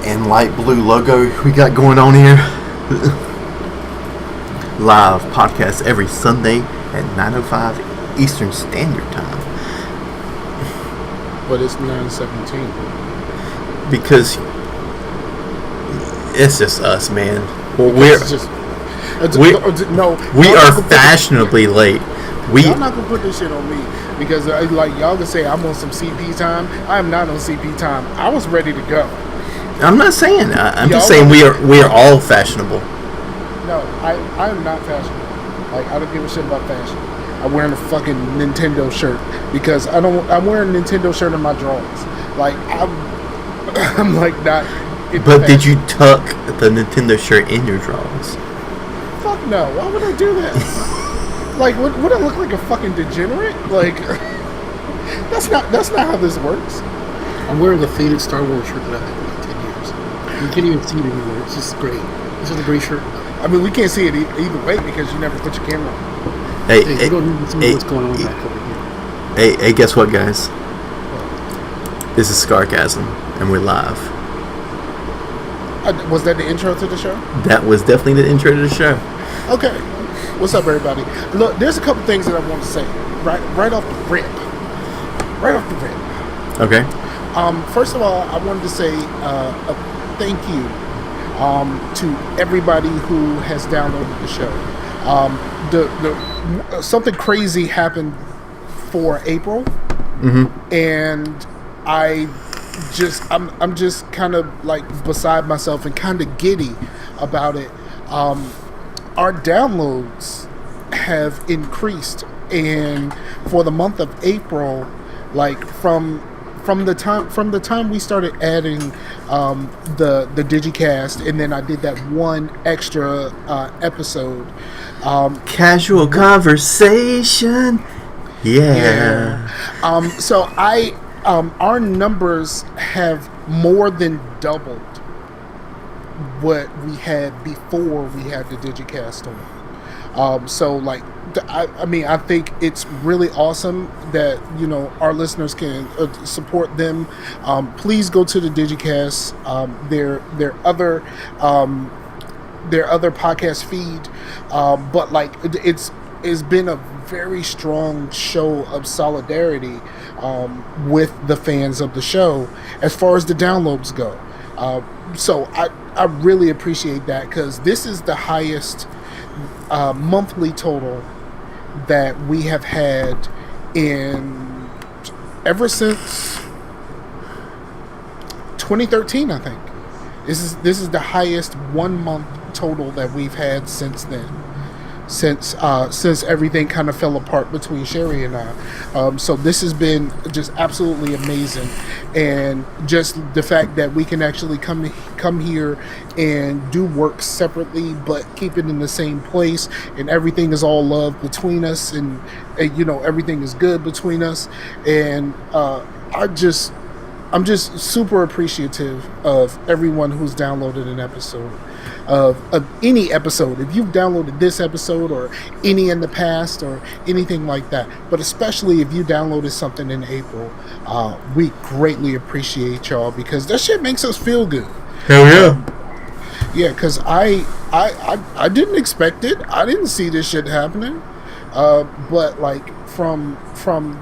and light blue logo we got going on here. Live podcast every Sunday at 9:05 Eastern Standard Time. But it's 9:17. Because it's just us, man. Well, we are fashionably late. Y'all not gonna put this shit on me because like y'all can say I'm on some CP time. I am not on CP time. I was ready to go. I'm not saying. I'm just saying we are all fashionable. No, I am not fashionable. Like I don't give a shit about fashion. I'm wearing a fucking Nintendo shirt because I'm wearing a Nintendo shirt in my drawers. Like I'm like not. But did you tuck the Nintendo shirt in your drawers? Fuck no. Why would I do that? Like, would I look like a fucking degenerate? Like, that's not how this works. I'm wearing a faded Star Wars shirt that I had for like 10 years. You can't even see it anymore. It's just great. It's just a great shirt. I mean, we can't see it either way because you never put your camera on. Hey, you don't need to see what's going on back over here. Hey, guess what, guys? This is Scarcasm, and we're live. Was that the intro to the show? That was definitely the intro to the show. Okay. What's up, everybody? Look, there's a couple things that I want to say right off the rip. Right off the rip. Okay. First of all, I wanted to say a thank you to everybody who has downloaded the show. Something crazy happened for April, and I'm just kind of like beside myself and kind of giddy about it. Our downloads have increased, and for the month of April, like from the time we started adding the DigiCast, and then I did that one extra episode. Casual conversation. Yeah. So our numbers have more than doubled what we had before we had the DigiCast on. So like, I mean, I think it's really awesome that, you know, our listeners can support them. Please go to the DigiCast, their other podcast feed. But like, it's been a very strong show of solidarity with the fans of the show as far as the downloads go. So I really appreciate that because this is the highest monthly total that we have had ever since 2013, I think. This is the highest 1 month total that we've had since then. Since everything kind of fell apart between Sherry and I. So this has been just absolutely amazing. And just the fact that we can actually come here and do work separately but keep it in the same place, and everything is all love between us, and you know, everything is good between us. And I'm just super appreciative of everyone who's downloaded an episode of any episode. If you've downloaded this episode or any in the past or anything like that, but especially if you downloaded something in April, we greatly appreciate y'all because that shit makes us feel good. Hell yeah. Yeah, because I didn't expect it. I didn't see this shit happening. But like from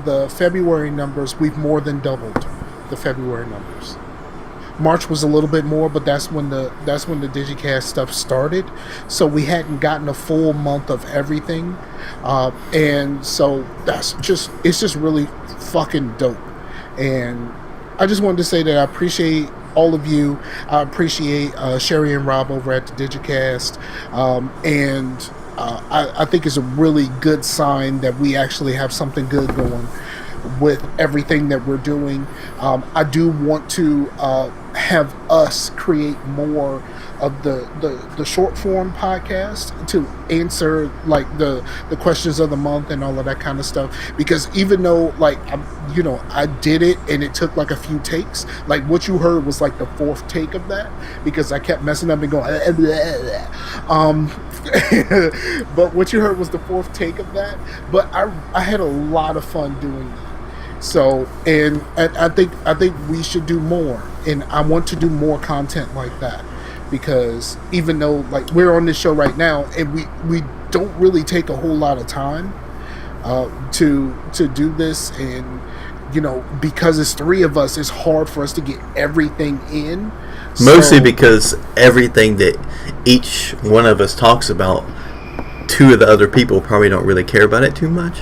the February numbers, we've more than doubled the February numbers. March was a little bit more, but that's when the DigiCast stuff started. So we hadn't gotten a full month of everything, and so it's just really fucking dope. And I just wanted to say that I appreciate all of you. I appreciate Sherry and Rob over at the DigiCast, and I think it's a really good sign that we actually have something good going with everything that we're doing. I do want to have us create more of the short form podcast to answer like the questions of the month and all of that kind of stuff, because even though like I did it and it took like a few takes, like what you heard was like the fourth take of that because I kept messing up and going but what you heard was the fourth take of that. But I had a lot of fun doing that. So, and I think we should do more, and I want to do more content like that, because even though like we're on this show right now, and we don't really take a whole lot of time to do this, and because it's three of us, it's hard for us to get everything in. Mostly because everything that each one of us talks about, two of the other people probably don't really care about it too much.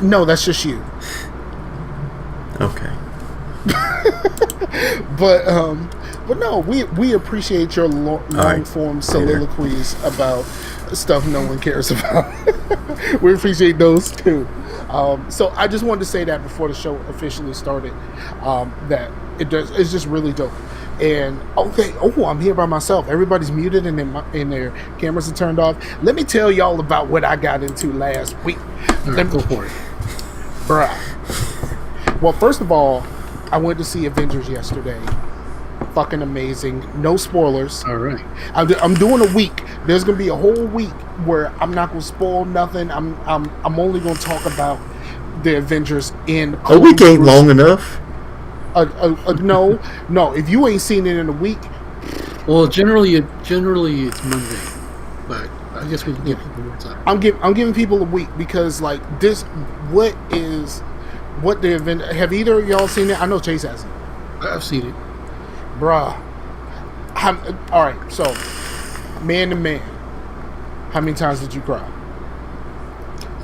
No, that's just you. Okay. But no, we appreciate your long form soliloquies about stuff no one cares about. We appreciate those too. So I just wanted to say that before the show officially started, that it's just really dope. And I'm here by myself. Everybody's muted and their cameras are turned off. Let me tell y'all about what I got into last week. Let me go for it, bruh. Well, first of all, I went to see Avengers yesterday. Fucking amazing. No spoilers. All right. I'm doing a week. There's gonna be a whole week where I'm not gonna spoil nothing. I'm only gonna talk about the Avengers in a week ain't long enough. No. If you ain't seen it in a week, well, generally it's Monday, but I guess we can give people more time. I'm giving people a week because like this. What the event? Have either of y'all seen it? I know Chase hasn't. I've seen it, bruh. All right, so man to man, how many times did you cry?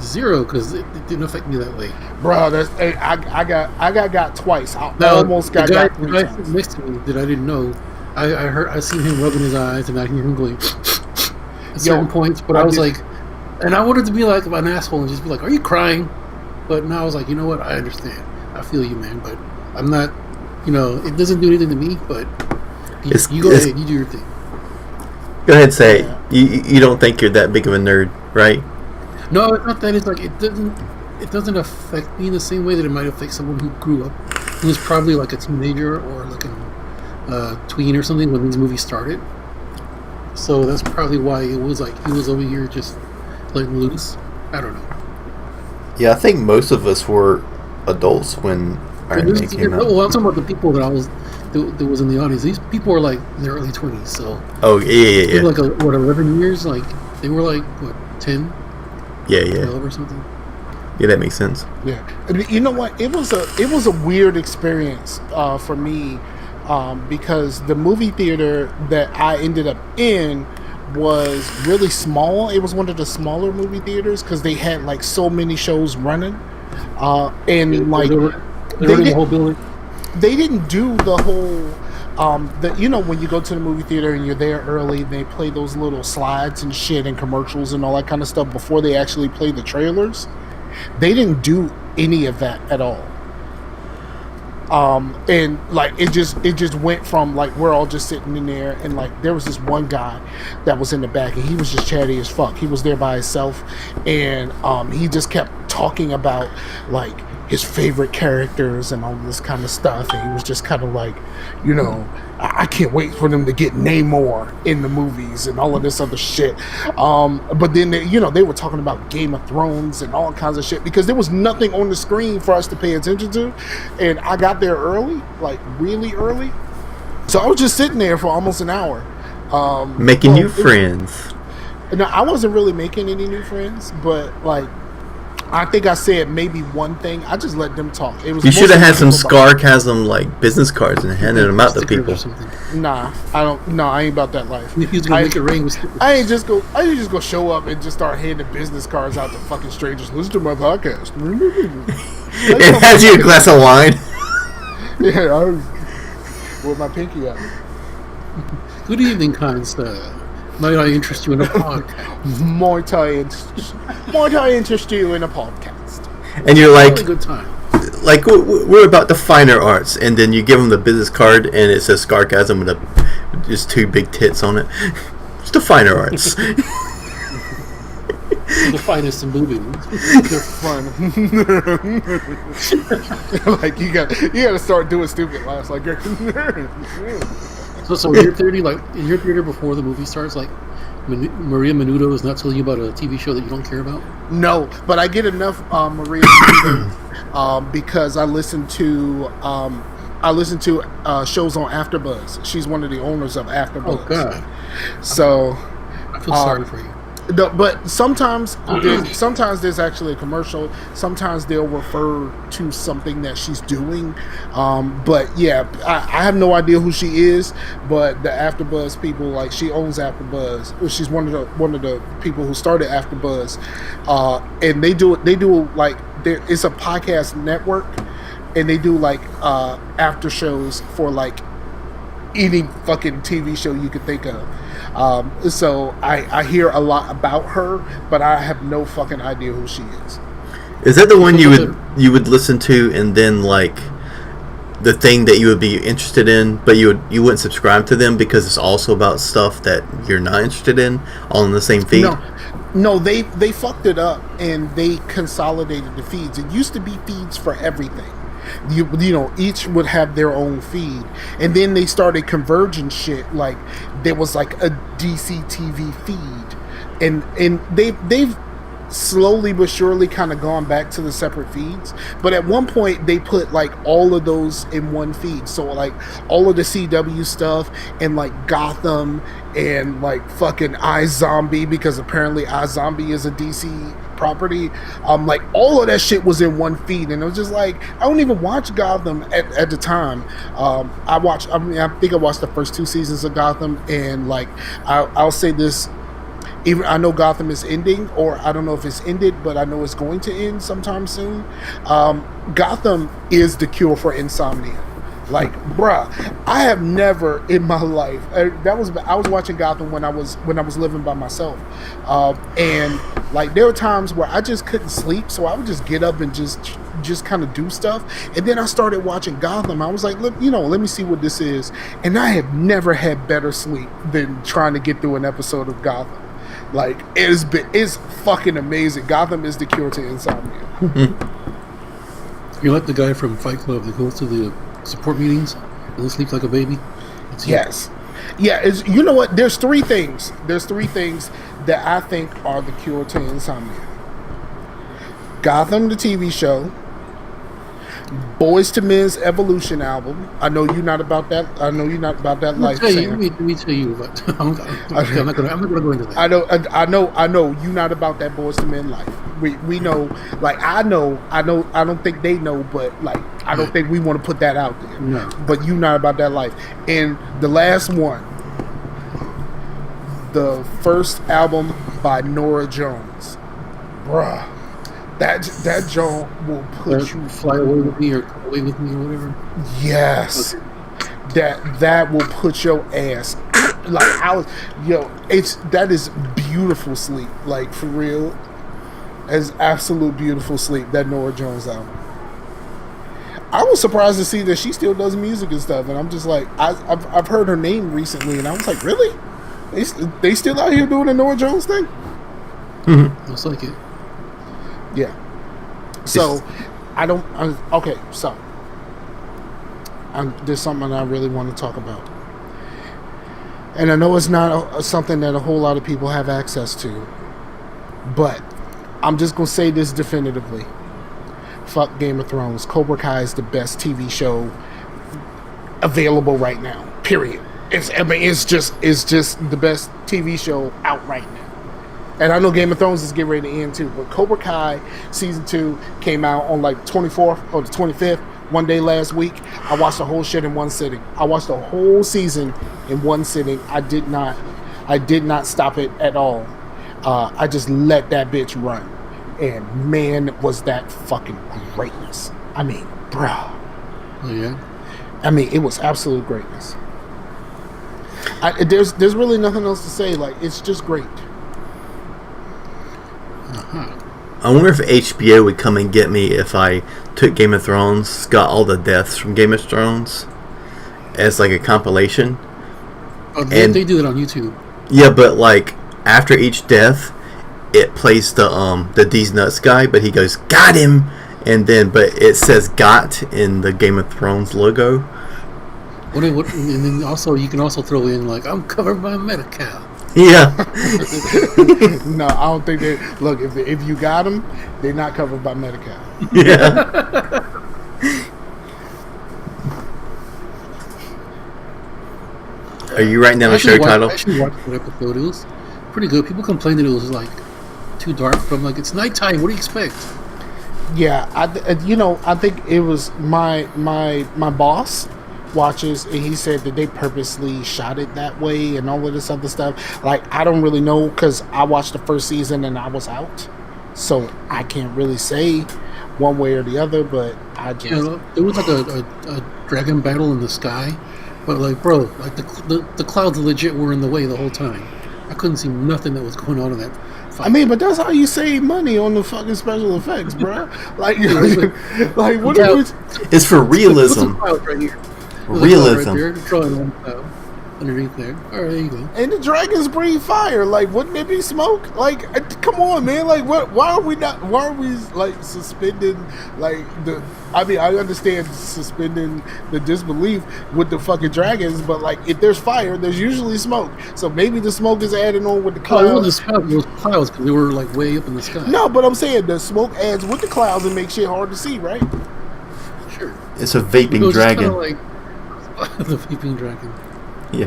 0, because it didn't affect me that way. Bro, I got twice. I almost got 3 times. Next to me that I didn't know, I seen him rubbing his eyes, and I hear him going at certain points. But I was like, and I wanted to be like an asshole and just be like, "Are you crying?" But now I was like, you know what? I understand. I feel you, man. But I'm not. It doesn't do anything to me. But you go ahead. You do your thing. Go ahead, say it. You don't think you're that big of a nerd, right? No, it's not that. It's like it doesn't affect me in the same way that it might affect someone who grew up, who was probably like a teenager or like a tween or something when these movies started. So that's probably why it was like he was over here just letting loose. I don't know. Yeah, I think most of us were adults when Iron Man came out. Well, I'm talking about the people that that was in the audience. These people were like in their early 20s. So yeah. Like 11 years? Like they were like 10. Yeah. 12 or something. Yeah, that makes sense. Yeah, you know what? It was a weird experience for me because the movie theater that I ended up in was really small. It was one of the smaller movie theaters because they had like so many shows running, and like the whole building. They didn't do the whole. When you go to the movie theater and you're there early, they play those little slides and shit and commercials and all that kind of stuff before they actually play the trailers. They didn't do any of that at all. And like it just went from like we're all just sitting in there and like there was this one guy that was in the back and he was just chatty as fuck. He was there by himself and he just kept talking about like his favorite characters and all this kind of stuff, and he was just kind of like, I can't wait for them to get Namor in the movies and all of this other shit. But then they were talking about Game of Thrones and all kinds of shit because there was nothing on the screen for us to pay attention to, and I got there early, like really early, so I was just sitting there for almost an hour, making new friends. No, I wasn't really making any new friends, but like. I think I said maybe one thing. I just let them talk. It was. You should have had some Scarcasm like business cards and handed them out to people. Nah, I don't. No, I ain't about that life. If he's gonna make it rain with stickers. I ain't just go show up and just start handing business cards out to fucking strangers. Listen to my podcast. It has you a glass of wine. Yeah, I was with my pinky out. Good evening, kind sir. Might I interest you in a podcast? Might I interest you in a podcast? And you're like, really good time. Like we're about the finer arts, and then you give them the business card, and it says Scarcasm with just 2 big tits on it. It's the finer arts. The finest in movies. They're fun. Like you got to start doing stupid laughs like you're. So in your theory, before the movie starts, like Maria Menudo is not telling you about a TV show that you don't care about? No, but I get enough Maria Menudo because I listen to shows on AfterBuzz. She's one of the owners of AfterBuzz. Oh God! So I feel sorry for you. No, but sometimes there's actually a commercial. Sometimes they'll refer to something that she's doing. But yeah, I have no idea who she is. But the AfterBuzz people, like, she owns AfterBuzz. She's one of the people who started AfterBuzz. And they do like, it's a podcast network, and they do like after shows for like any fucking TV show you could think of. So I hear a lot about her, but I have no fucking idea who she is. Is that the one you would listen to, and then like the thing that you would be interested in, but you wouldn't subscribe to them because it's also about stuff that you're not interested in, all in the same feed? No, they fucked it up and they consolidated the feeds. It used to be feeds for everything. You know, each would have their own feed, and then they started converging shit. Like there was like a DC TV feed, and they've slowly but surely kind of gone back to the separate feeds. But at one point they put like all of those in one feed, so like all of the CW stuff and like Gotham and like fucking iZombie, because apparently iZombie is a DC property. Like all of that shit was in one feed, and it was just like, I don't even watch Gotham at the time. I think I watched the first 2 seasons of Gotham, and like I'll say this, even I know Gotham is ending, or I don't know if it's ended, but I know it's going to end sometime soon. Gotham is the cure for insomnia. Like, bruh, I have never in my life. I was watching Gotham when I was living by myself, and like there were times where I just couldn't sleep, so I would just get up and just kind of do stuff. And then I started watching Gotham. I was like, let me see what this is. And I have never had better sleep than trying to get through an episode of Gotham. Like it's fucking amazing. Gotham is the cure to insomnia. You're like the guy from Fight Club that goes to the support meetings and sleeps like a baby. Yes. Yeah, you know what? There's 3 things. There's 3 things that I think are the cure to insomnia. Gotham, the TV show. Boyz II Men's Evolution album. I know you're not about that. I know you're not about that life. Let me tell you. But I'm not gonna go into that. I know you're not about that Boyz II Men life. We know. Like I know. I don't think they know, but like I don't think we want to put that out there. No. But you're not about that life. And the last one, the first album by Norah Jones, bruh. That Joan will put you fly away with me or away with me or whatever. Yes, okay. That will put your ass like that is beautiful sleep, like for real. It's absolute beautiful sleep. That Norah Jones album. I was surprised to see that she still does music and stuff, and I'm just like, I've heard her name recently, and I was like, really? They still out here doing the Norah Jones thing? Mm-hmm. Looks like it. Yeah. So, okay, so there's something I really want to talk about. And I know it's not something that a whole lot of people have access to, but I'm just going to say this definitively. Fuck Game of Thrones. Cobra Kai is the best TV show available right now. Period. It's just the best TV show out right now. And I know Game of Thrones is getting ready to end too, but Cobra Kai season 2 came out on like 24th or the 25th, one day last week. I watched the whole shit in one sitting. I watched the whole season in one sitting. I did not stop it at all. I just let that bitch run. And man, was that fucking greatness. I mean, bruh. Oh yeah? I mean, it was absolute greatness. There's really nothing else to say. Like, it's just great. I wonder if HBO would come and get me if I took Game of Thrones, got all the deaths from Game of Thrones as like a compilation. Oh, they do it on YouTube. Yeah, but like after each death, it plays the D's Nuts guy, but he goes, "Got him," and then but it says "Got" in the Game of Thrones logo. And then also you can also throw in like I'm covered by Medi-Cal. Yeah. No, I don't think they look. If you got them, they're not covered by Medi-Cal. Yeah. Are you writing down a show title? I actually watched that episode. It was pretty good. People complained that it was like too dark, but I'm like, it's nighttime. What do you expect? Yeah, I think it was my boss watches, and he said that they purposely shot it that way and all of this other stuff. Like, I don't really know because I watched the first season and I was out, so I can't really say one way or the other. But I just it was like a dragon battle in the sky, but like, bro, like the clouds legit were in the way the whole time. I couldn't see nothing that was going on in that fight. I mean, but that's how you save money on the fucking special effects, bro. Like, like what is it's for realism. Right here. Realism. Right there, drawing one cloud underneath there. All right, there you go. And the dragons breathe fire. Like, wouldn't it be smoke? Like, come on, man. Like, what? Why are we like suspending like the? I mean, I understand suspending the disbelief with the fucking dragons, but like, if there's fire, there's usually smoke. So maybe the smoke is adding on with the clouds. Oh, it was clouds because they were like way up in the sky. No, but I'm saying the smoke adds with the clouds and makes shit hard to see, right? Sure. It's a vaping dragon. Like the vaping dragon. Yeah.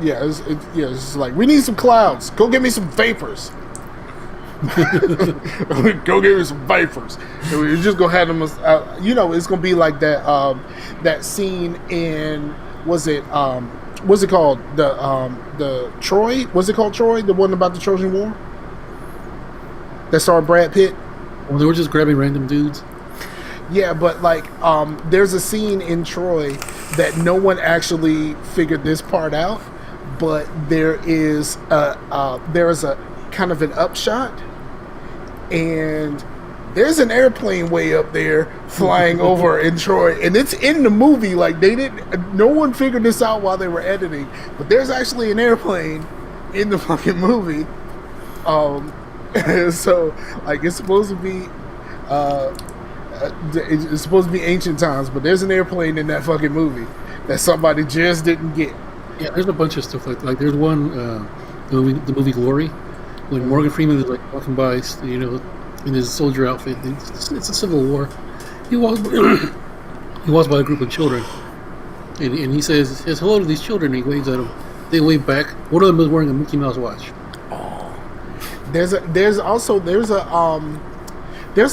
It's just like, we need some clouds. Go get me some vapors. Go get me some vapors. And we're just gonna have them. It's gonna be like that. That scene in what's it called? The Troy. Was it called Troy? The one about the Trojan War. That starred Brad Pitt. Well, they were just grabbing random dudes. Yeah, but like, there's a scene in Troy that no one actually figured this part out, but there is a kind of an upshot, and there's an airplane way up there flying over in Troy, and it's in the movie. Like, no one figured this out while they were editing, but there's actually an airplane in the fucking movie. So like, it's supposed to be. It's supposed to be ancient times, but there's an airplane in that fucking movie that somebody just didn't get. Yeah, there's a bunch of stuff like there's one the movie Glory, when Morgan Freeman is like walking by, in his soldier outfit. It's a Civil War. He walks by a group of children, and he says hello to these children. And he waves at them. They wave back. One of them is wearing a Mickey Mouse watch. Oh, there's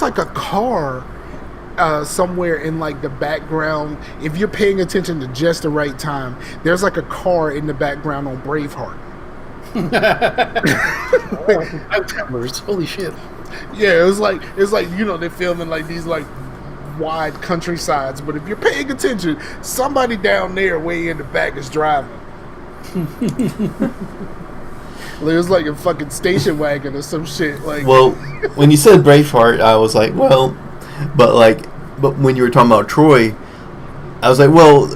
like a car somewhere in like the background. If you're paying attention to just the right time, there's like a car in the background on Braveheart. Holy shit! Yeah, it's like they're filming like these like wide countrysides, but if you're paying attention, somebody down there way in the back is driving. There's like a fucking station wagon or some shit. Like, well, when you said Braveheart, I was like, well, but when you were talking about Troy, I was like, well,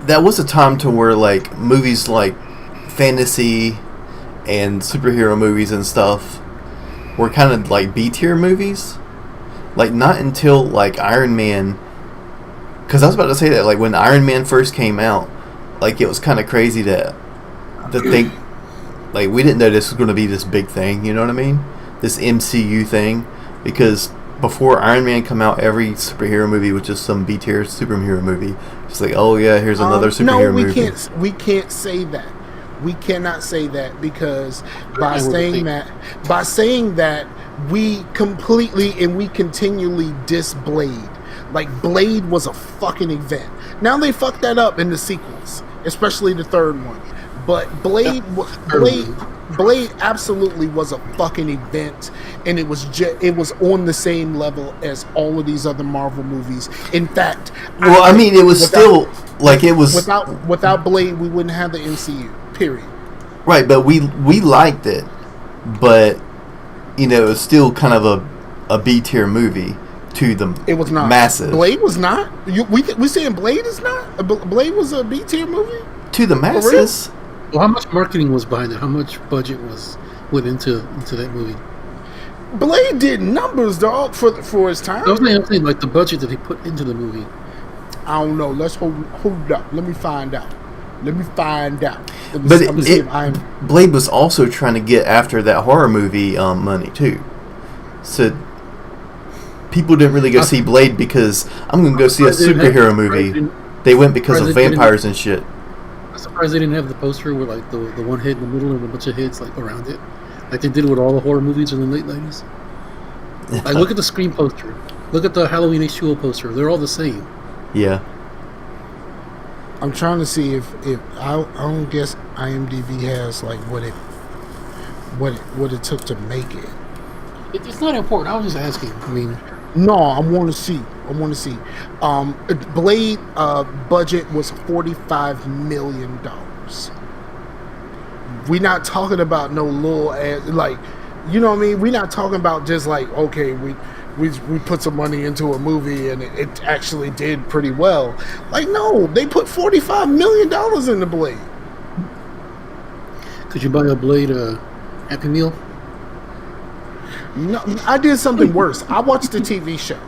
that was a time to where like movies like fantasy and superhero movies and stuff were kind of like B-tier movies. Like, not until like Iron Man, because I was about to say that like when Iron Man first came out, like it was kind of crazy to think. Like, we didn't know this was going to be this big thing, you know what I mean? This MCU thing. Because before Iron Man come out, every superhero movie was just some B-tier superhero movie. It's like, oh yeah, here's another superhero movie. We can't say that. We cannot say that because by saying that, we completely and we continually diss Blade. Like, Blade was a fucking event. Now they fucked that up in the sequels, especially the third one. But Blade absolutely was a fucking event, and it was on the same level as all of these other Marvel movies. In fact, it was still like it was without Blade, we wouldn't have the MCU. Period. Right, but we liked it, but it was still kind of a B tier movie to the it was not masses. Blade was not. We saying Blade is not. Blade was a B tier movie to the masses. Well, how much marketing was behind it? How much budget went into that movie? Blade did numbers, dog, for his time. I was saying like the budget that they put into the movie. I don't know. Let's hold up. Let me find out. Let me But see if I'm... Blade was also trying to get after that horror movie money too. So people didn't really go see Blade because I'm going to go see a superhero movie. They went because of vampires and shit. I'm surprised they didn't have the poster with like the one head in the middle and a bunch of heads like around it, like they did with all the horror movies in the late 90s. Like look at the Scream poster, look at the Halloween H2O poster. They're all the same. Yeah. I'm trying to see if I don't guess IMDb has like what it took to make it. It's not important. I was just asking. I mean, no, I want to see. Blade budget was $45 million. We're not talking about no little ass, like, you know what I mean? We're not talking about just like, okay, we put some money into a movie and it actually did pretty well. Like, no, they put $45 million in the Blade. Could you buy a Blade Happy Meal? No, I did something worse. I watched the TV show.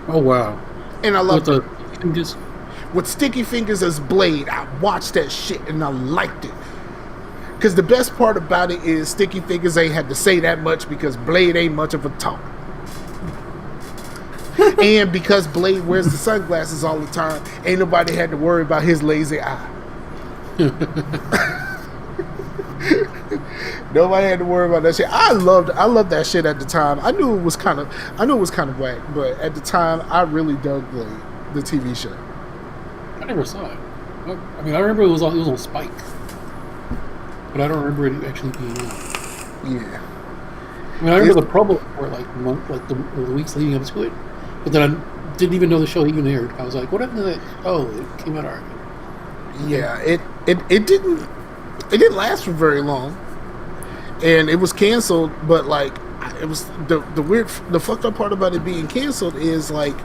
Oh wow! And I loved it. Fingers? With Sticky Fingers as Blade, I watched that shit and I liked it. Because the best part about it is Sticky Fingers ain't had to say that much because Blade ain't much of a talk. And because Blade wears the sunglasses all the time, ain't nobody had to worry about his lazy eye. Nobody had to worry about that shit. I loved that shit at the time. I knew it was kind of whack, but at the time I really dug Blade, the TV show. I never saw it. I mean, I remember it was on Spike, but I don't remember it actually being out. Yeah. I mean, I remember the promo for the weeks leading up to it, but then I didn't even know the show even aired. I was like, what happened to that? Oh, it came out already. Yeah, it didn't last for very long, and it was canceled. But like, it was the fucked up part about it being canceled is like,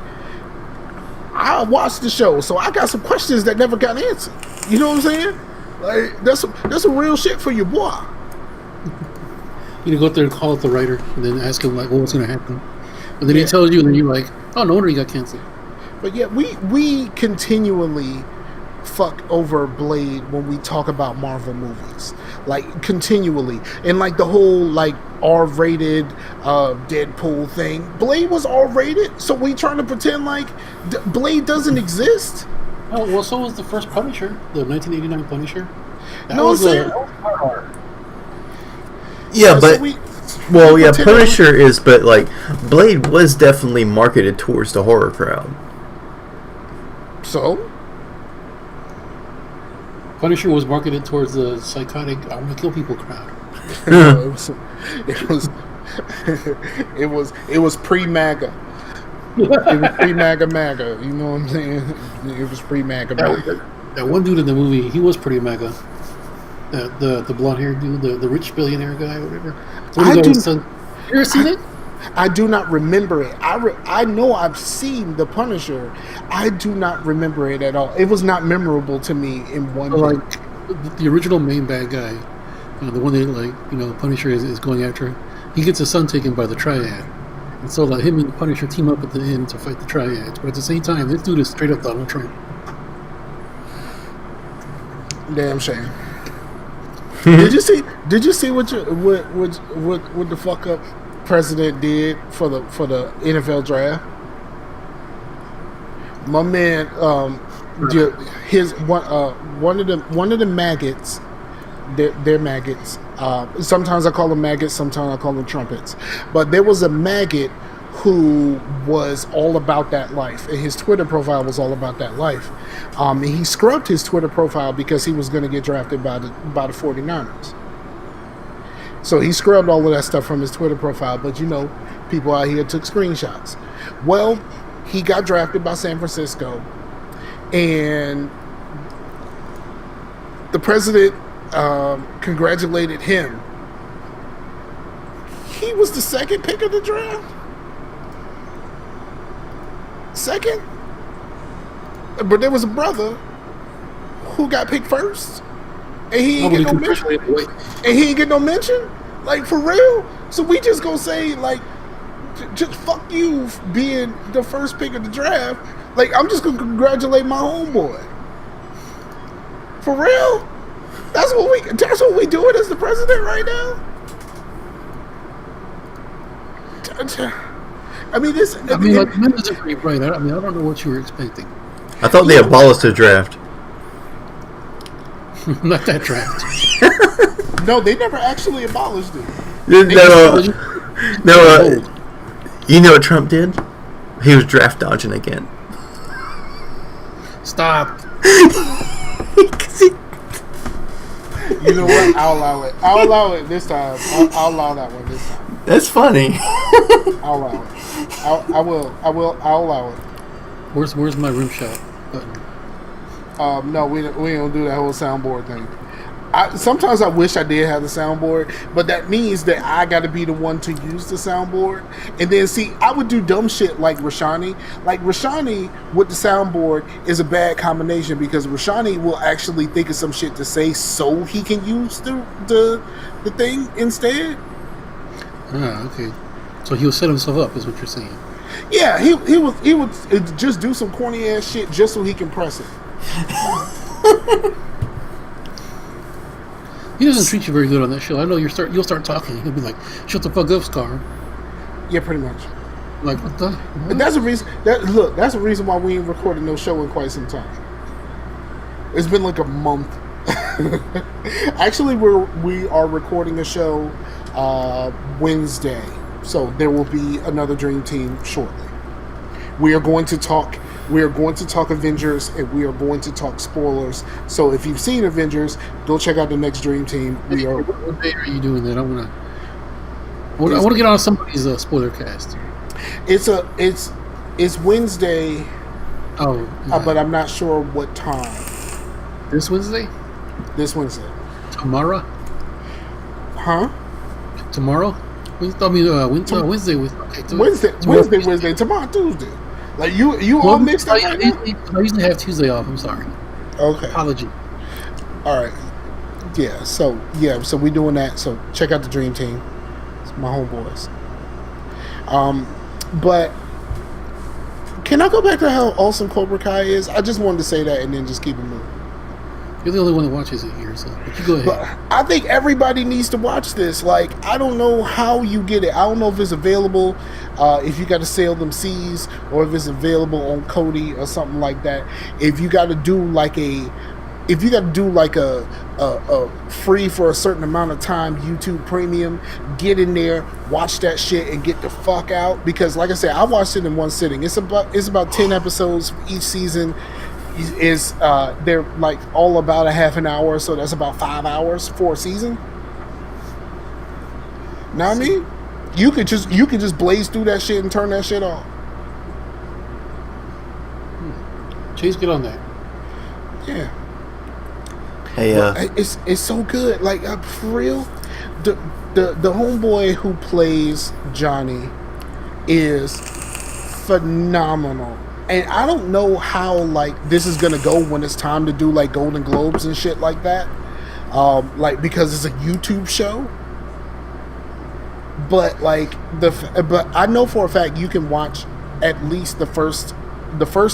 I watched the show, so I got some questions that never got answered. You know what I'm saying? Like, that's some real shit for your boy. You go up there and call up the writer, and then ask him like, what's going to happen? And then he tells you, and then you're like, oh, no wonder he got canceled. But yeah, we continually fuck over Blade when we talk about Marvel movies, like continually, and like the whole like R-rated Deadpool thing. Blade was R-rated, so we trying to pretend like Blade doesn't exist. Oh well, so was the first Punisher, the 1989 Punisher. Yeah, but Punisher is, but like Blade was definitely marketed towards the horror crowd. So. Punisher was marketed towards the psychotic, I want to kill people crowd. It was pre-MAGA. It was pre-MAGA. You know what I'm saying? It was pre-MAGA. That one dude in the movie, he was pretty MAGA. The blonde-haired dude, the rich billionaire guy, or whatever. You ever seen it? I do not remember it. I know I've seen The Punisher. I do not remember it at all. It was not memorable to me in one way. Like the original main bad guy, the one that Punisher is going after, he gets his son taken by the Triad. And so like him and Punisher team up at the end to fight the Triads. But at the same time, this dude is straight up Donald Trump. Damn shame. Did you see what the fuck up president did for the NFL draft? My man, one of the maggots, they're maggots. Sometimes I call them maggots, sometimes I call them trumpets. But there was a maggot who was all about that life, and his Twitter profile was all about that life. And he scrubbed his Twitter profile because he was going to get drafted by the 49ers. So he scrubbed all of that stuff from his Twitter profile, but people out here took screenshots. Well, he got drafted by San Francisco, and the president congratulated him. He was the second pick of the draft. Second? But there was a brother who got picked first. And he ain't get no mention. And he ain't get no mention? Like, for real? So we just gonna say, like, just fuck you being the first pick of the draft. Like, I'm just gonna congratulate my homeboy. For real? That's what we doing as the president right now. I mean, this. I mean, like, minutes are pretty bright. I mean, I don't know what you were expecting. I thought they abolished the draft. Not that draft. No, they never actually abolished it. No. You know what Trump did? He was draft dodging again. Stop. You know what? I'll allow it. I'll allow it this time. I'll allow that one this time. That's funny. I'll allow it. I'll allow it. Where's my rim shot button? No, we don't do that whole soundboard thing. Sometimes I wish I did have the soundboard, but that means that I got to be the one to use the soundboard. And then, see, I would do dumb shit like Rashani. Like, Rashani with the soundboard is a bad combination because Rashani will actually think of some shit to say so he can use the thing instead. Ah, okay. So he'll set himself up, is what you're saying. Yeah, he would just do some corny ass shit just so he can press it. He doesn't treat you very good on that show. I know you'll start talking. He'll be like, "Shut the fuck up, Scar." Yeah, pretty much. Like, what the? What? And that's the reason. That's the reason why we ain't recorded no show in quite some time. It's been like a month. Actually, we are recording a show Wednesday, so there will be another Dream Team shortly. We are going to talk Avengers, and we are going to talk spoilers. So if you've seen Avengers, go check out the next Dream Team. What day are you doing that? I want to get on somebody's spoiler cast. It's Wednesday. Oh, yeah. But I'm not sure what time. This Wednesday. Tomorrow. Huh? Tomorrow. Wednesday. Wednesday. Tomorrow, Tuesday. Like you all mixed up. I usually have Tuesday off. I'm sorry. Okay. Apology. All right. Yeah. So we doing that. So check out the Dream Team. It's my homeboys. But can I go back to how awesome Cobra Kai is? I just wanted to say that and then just keep it moving. You're the only one that watches it here, so but you go ahead. But I think everybody needs to watch this. Like, I don't know how you get it. I don't know if it's available, if you got to sail them seas, or if it's available on Kodi or something like that. If you got to do like a free for a certain amount of time YouTube Premium, get in there, watch that shit, and get the fuck out. Because, like I said, I watched it in one sitting. It's about 10 episodes each season. They're like all about a half an hour, so that's about 5 hours for a season. Know what I mean? You could just blaze through that shit and turn that shit off. Chase, get on that. Yeah. Hey, it's so good. Like, for real, the homeboy who plays Johnny is phenomenal. And I don't know how, like, this is gonna go when it's time to do like Golden Globes and shit like that, like, because it's a YouTube show. But like but I know for a fact you can watch at least the first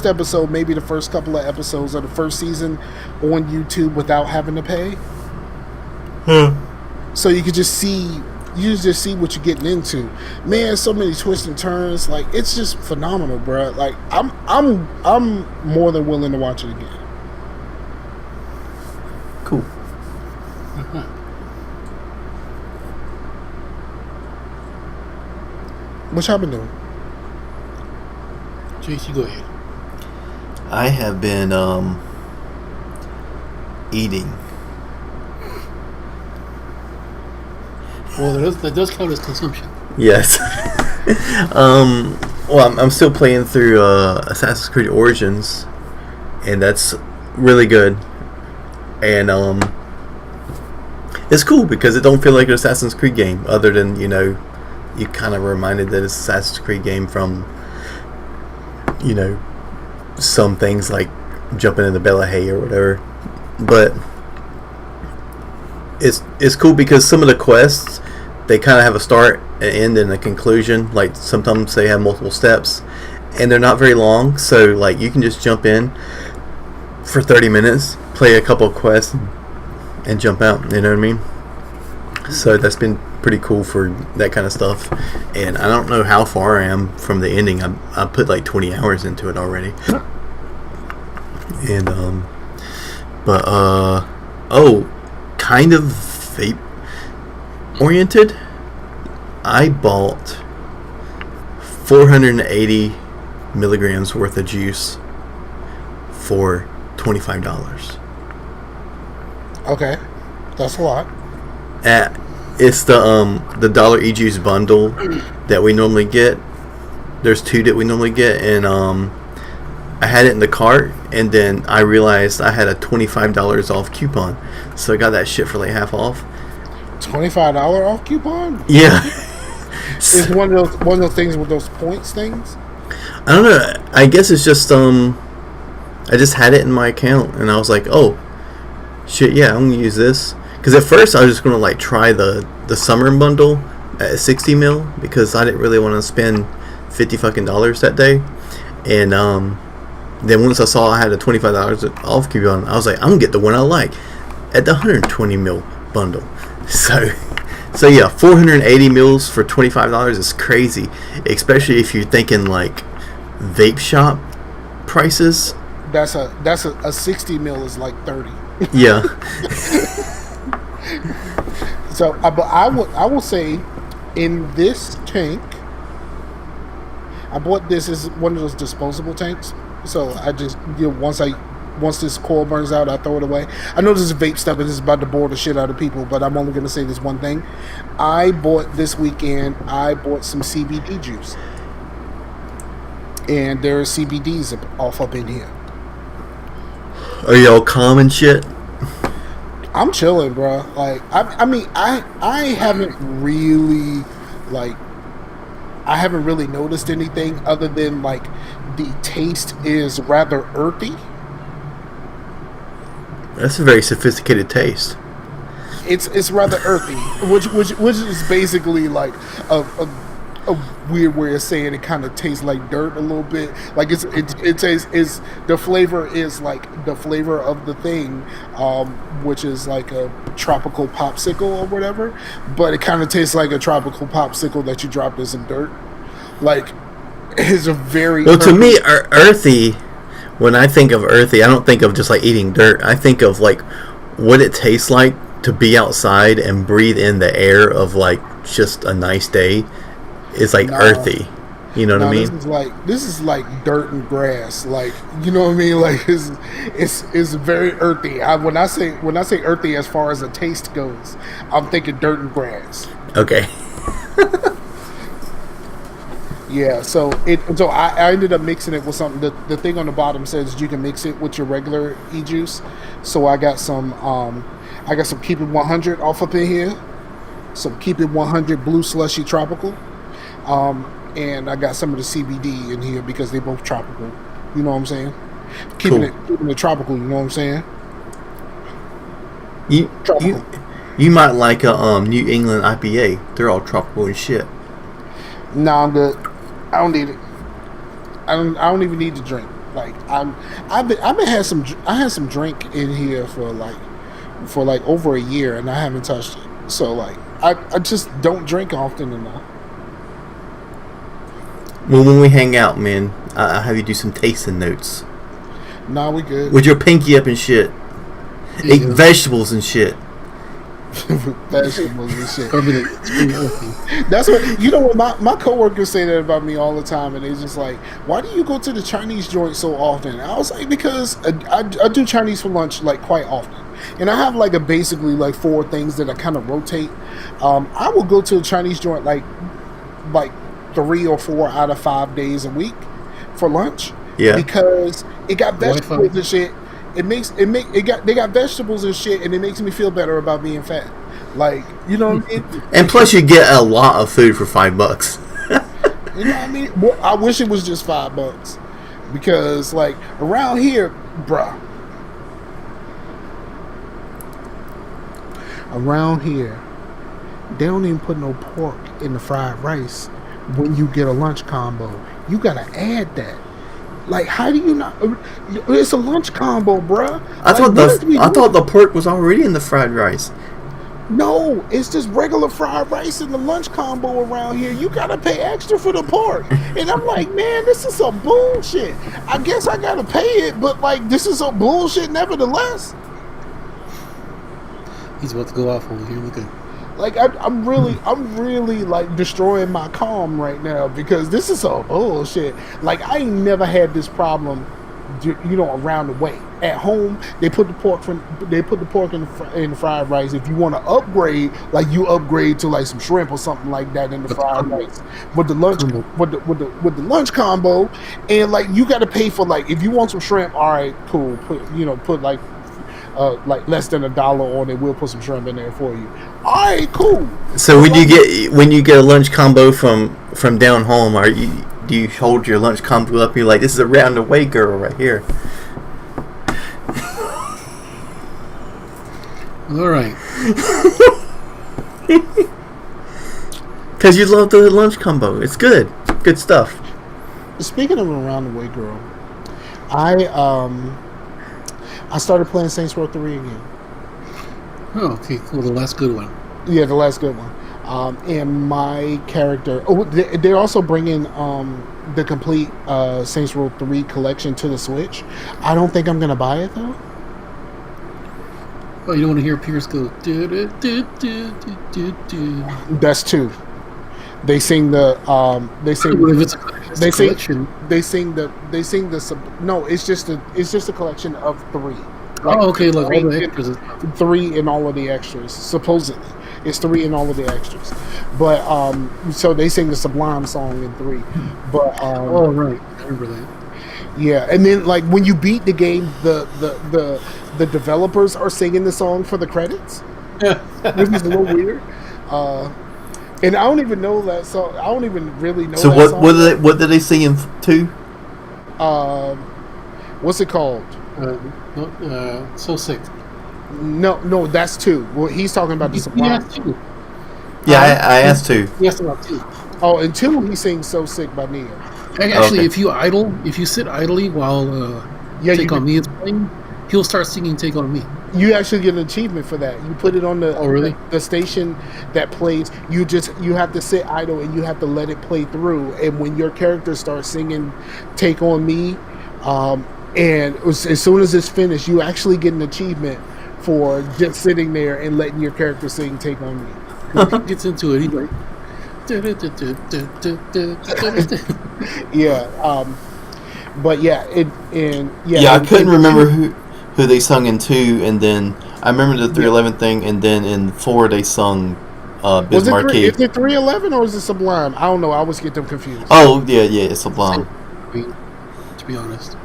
episode, maybe the first couple of episodes of the first season on YouTube without having to pay. So you could just see what you're getting into. Man, so many twists and turns. Like, it's just phenomenal, bro. Like, I'm more than willing to watch it again. Cool. Uh-huh. What y'all been doing? Chase, you go ahead. I have been eating. Well, that does count as consumption. Yes. Well, I'm still playing through Assassin's Creed Origins, and that's really good. And it's cool because it don't feel like an Assassin's Creed game, other than, you know, you kind of reminded that it's an Assassin's Creed game from, you know, some things like jumping in the bale of hay or whatever. But it's cool because some of the quests, they kind of have a start an end and a conclusion. Like sometimes they have multiple steps, and they're not very long. So like you can just jump in for 30 minutes, play a couple of quests, and jump out. You know what I mean? So that's been pretty cool for that kind of stuff. And I don't know how far I am from the ending. I put like 20 hours into it already. And kind of vape oriented. I bought 480 milligrams worth of juice for $25. Okay, that's a lot. It's the dollar e-juice bundle that we normally get. There's 2 that we normally get, and I had it in the cart, and then I realized I had a $25 off coupon, so I got that shit for like half off. $25 off coupon? Yeah. It's one of those things with those points things. I don't know. I guess it's just I just had it in my account, and I was like, oh shit, yeah, I'm gonna use this. Because at first I was just gonna like try the summer bundle at 60 mil because I didn't really want to spend $50 that day, and then once I saw I had a $25 off coupon, I was like, I'm gonna get the one I like at the 120 mil bundle. So yeah, 480 mils for $25 is crazy, especially if you're thinking like vape shop prices. That's a 60 mil is like 30. Yeah. So, but I will say, in this tank, I bought this as one of those disposable tanks. So I just once this coil burns out, I throw it away. I know this is vape stuff and this is about to bore the shit out of people, but I'm only going to say this one thing. I bought this weekend. I bought some CBD juice, and there are CBDs up in here. Oh, Are y'all calm and shit? I'm chilling, bro. Like, I mean, I haven't really, like, I haven't really noticed anything other than, like, the taste is rather earthy. That's a very sophisticated taste. It's rather earthy, which is basically like a weird way of saying it. Kind of tastes like dirt a little bit. Like it tastes is the flavor is like the flavor of the thing, which is like a tropical popsicle or whatever. But it kind of tastes like a tropical popsicle that you dropped in some dirt. Like it's a very to me earthy. When I think of earthy, I don't think of just like eating dirt. I think of like what it tastes like to be outside and breathe in the air of like just a nice day. It's like earthy. You know what I mean? This is like dirt and grass. Like, you know what I mean? Like it's very earthy. When I say earthy as far as the taste goes, I'm thinking dirt and grass. Okay. Yeah, so I ended up mixing it with something. The thing on the bottom says you can mix it with your regular e-juice. So I got some Keep It 100 off up in here. Some Keep It 100 Blue Slushy Tropical. And I got some of the CBD in here because they're both tropical. You know what I'm saying? Keeping it tropical, you know what I'm saying? You might like a New England IPA. They're all tropical and shit. Nah, I'm good. I don't need it. I don't even need to drink. Like I had some drink in here for like over a year and I haven't touched it. So like I just don't drink often enough. Well, when we hang out, man, I'll have you do some tasting notes. Nah, we good. With your pinky up and shit. Yeah. Eat vegetables and shit. Vegetables and shit. That's what, you know what, my coworkers say that about me all the time, and they're just like, why do you go to the Chinese joint so often? And I was like, because I do Chinese for lunch like quite often, and I have like basically like 4 things that I kind of rotate. I will go to a Chinese joint like 3 or 4 out of 5 days a week for lunch. Yeah, because it got vegetables and shit. They got vegetables and shit, and it makes me feel better about being fat. Like, you know what I mean? And plus, you get a lot of food for $5. You know what I mean? Well, I wish it was just $5 because, like, around here, bruh. Around here, They don't even put no pork in the fried rice when you get a lunch combo. You gotta add that. Like, how do you not? It's a lunch combo, bruh. I thought the pork was already in the fried rice. No, it's just regular fried rice in the lunch combo around here. You gotta pay extra for the pork. And I'm like, man, this is some bullshit. I guess I gotta pay it, but like, this is some bullshit nevertheless. He's about to go off over here. Look at. Like, I'm really like destroying my calm right now because this is some bullshit. Like, I ain't never had this problem, around the way. At home, they put the pork in the fried rice. If you want to upgrade, like you upgrade to like some shrimp or something like that in the fried rice with the lunch with the lunch combo, and like you got to pay for like if you want some shrimp. All right, cool. Put like less than $1 on it. We'll put some shrimp in there for you. All right, cool. So when you get a lunch combo from down home, do you hold your lunch combo up? You're like, this is a round the way girl right here. All right. Because you love the lunch combo. It's good. Good stuff. Speaking of around the way girl, I started playing Saints Row 3 again. Oh, okay, cool. The last good one. Yeah, the last good one. And my character... Oh, they're also bringing the complete Saints Row 3 collection to the Switch. I don't think I'm going to buy it, though. Oh, you don't want to hear Pierce go... Do, do, do, do, do, do. That's 2. They sing the... No, it's just a collection of 3. Like, oh, okay, like all the extras. 3 and all of the extras. Supposedly, it's 3 and all of the extras. But so they sing the Sublime song in 3. But oh right, I remember that. Yeah, and then like when you beat the game, the developers are singing the song for the credits, which is a little weird. And I don't even know that song. I don't even really know. So that what did they sing in 2? What's it called? So Sick. No, that's 2. Well, he's talking about the Sublime. Yeah, I asked 2. He asked about 2. Oh, and 2 he sings "So Sick" by Nia. Actually, if you sit idly while Take On Me is playing, he'll start singing "Take On Me." You actually get an achievement for that. You put it on the station that plays. You have to sit idle and you have to let it play through. And when your character starts singing "Take On Me," and as soon as it's finished, you actually get an achievement for just sitting there and letting your character sing "Take On Me." When he gets into it, he's like. Yeah, but yeah, I couldn't remember who they sung in 2, and then I remember the 311 thing, and then in 4 they sung Biz Markie. Is it 311 or is it Sublime? I don't know. I always get them confused. Oh yeah, it's Sublime. To be honest.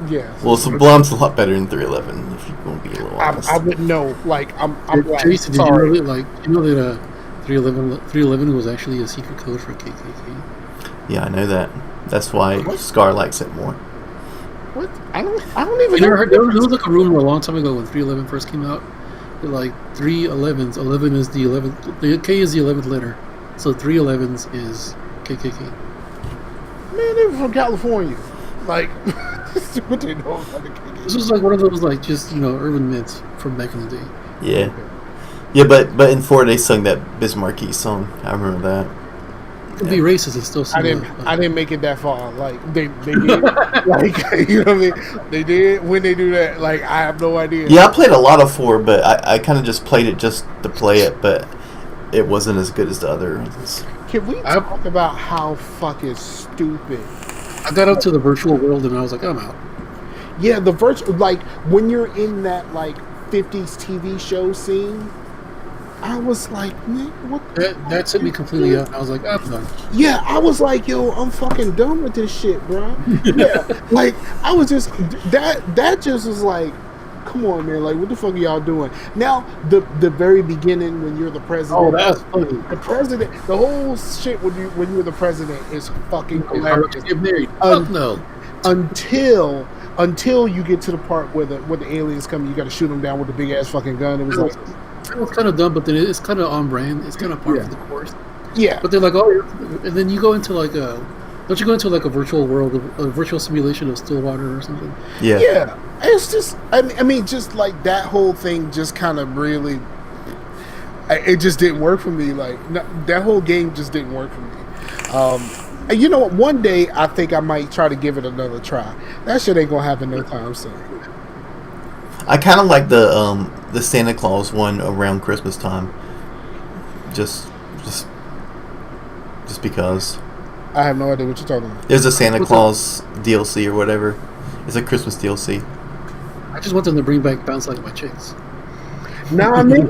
Yeah. Well, Sublime's a lot better than 311. If you want to be a little honest. I wouldn't know. Like I'm Jason, did you know that 311 was actually a secret code for KKK? Yeah, I know that. That's why Scar likes it more. What? I don't even know. There was like a rumor a long time ago when 311 first came out. They're like 311s. 11 is the 11th. The K is the 11th letter. So 311s is KKK. Man, they were from California. Like, what they know about the KKK? This was like one of those like just urban myths from back in the day. Yeah. Yeah, but in 4 they sung that Biz Markie song. I remember that. It'd be racist and still sing. I didn't make it that far. Like they did. Like, you know what I mean? They did. When they do that, like I have no idea. Yeah, I played a lot of 4, but I kind of just played it just to play it, but it wasn't as good as the other ones. Can we talk about how fucking stupid? I got up to the virtual world and I was like, I'm out. Yeah, the virtual, like when you're in that like 50s TV show scene. I was like, man, what? That took me completely out. I was like, I'm done. Yeah, I was like, yo, I'm fucking done with this shit, bro. Yeah, like I was just that just was like, come on, man, like what the fuck are y'all doing? Now the very beginning when you're the president. Oh, that's funny. The president, the whole shit when you're the president is fucking hilarious. Get married? Fuck no. Until you get to the part where the aliens come, you got to shoot them down with the big ass fucking gun. It was like. was kind of dumb, but then it's kind of on brand. It's kind of part Yeah. of the course. Yeah. But they're like, oh, and then you go into like don't you go into like a virtual world, a virtual simulation of Stillwater or something? Yeah. Yeah. It's just, I mean, just like that whole thing just kind of really, it just didn't work for me. Like, that whole game just didn't work for me. And you know what? One day I think I might try to give it another try. That shit ain't gonna happen no time soon. I kind of like the Santa Claus one around Christmas time. Just because. I have no idea what you're talking about. There's a Santa Claus DLC or whatever. It's a Christmas DLC. I just want them to bring back Bounce Like My Chicks. Nah, man.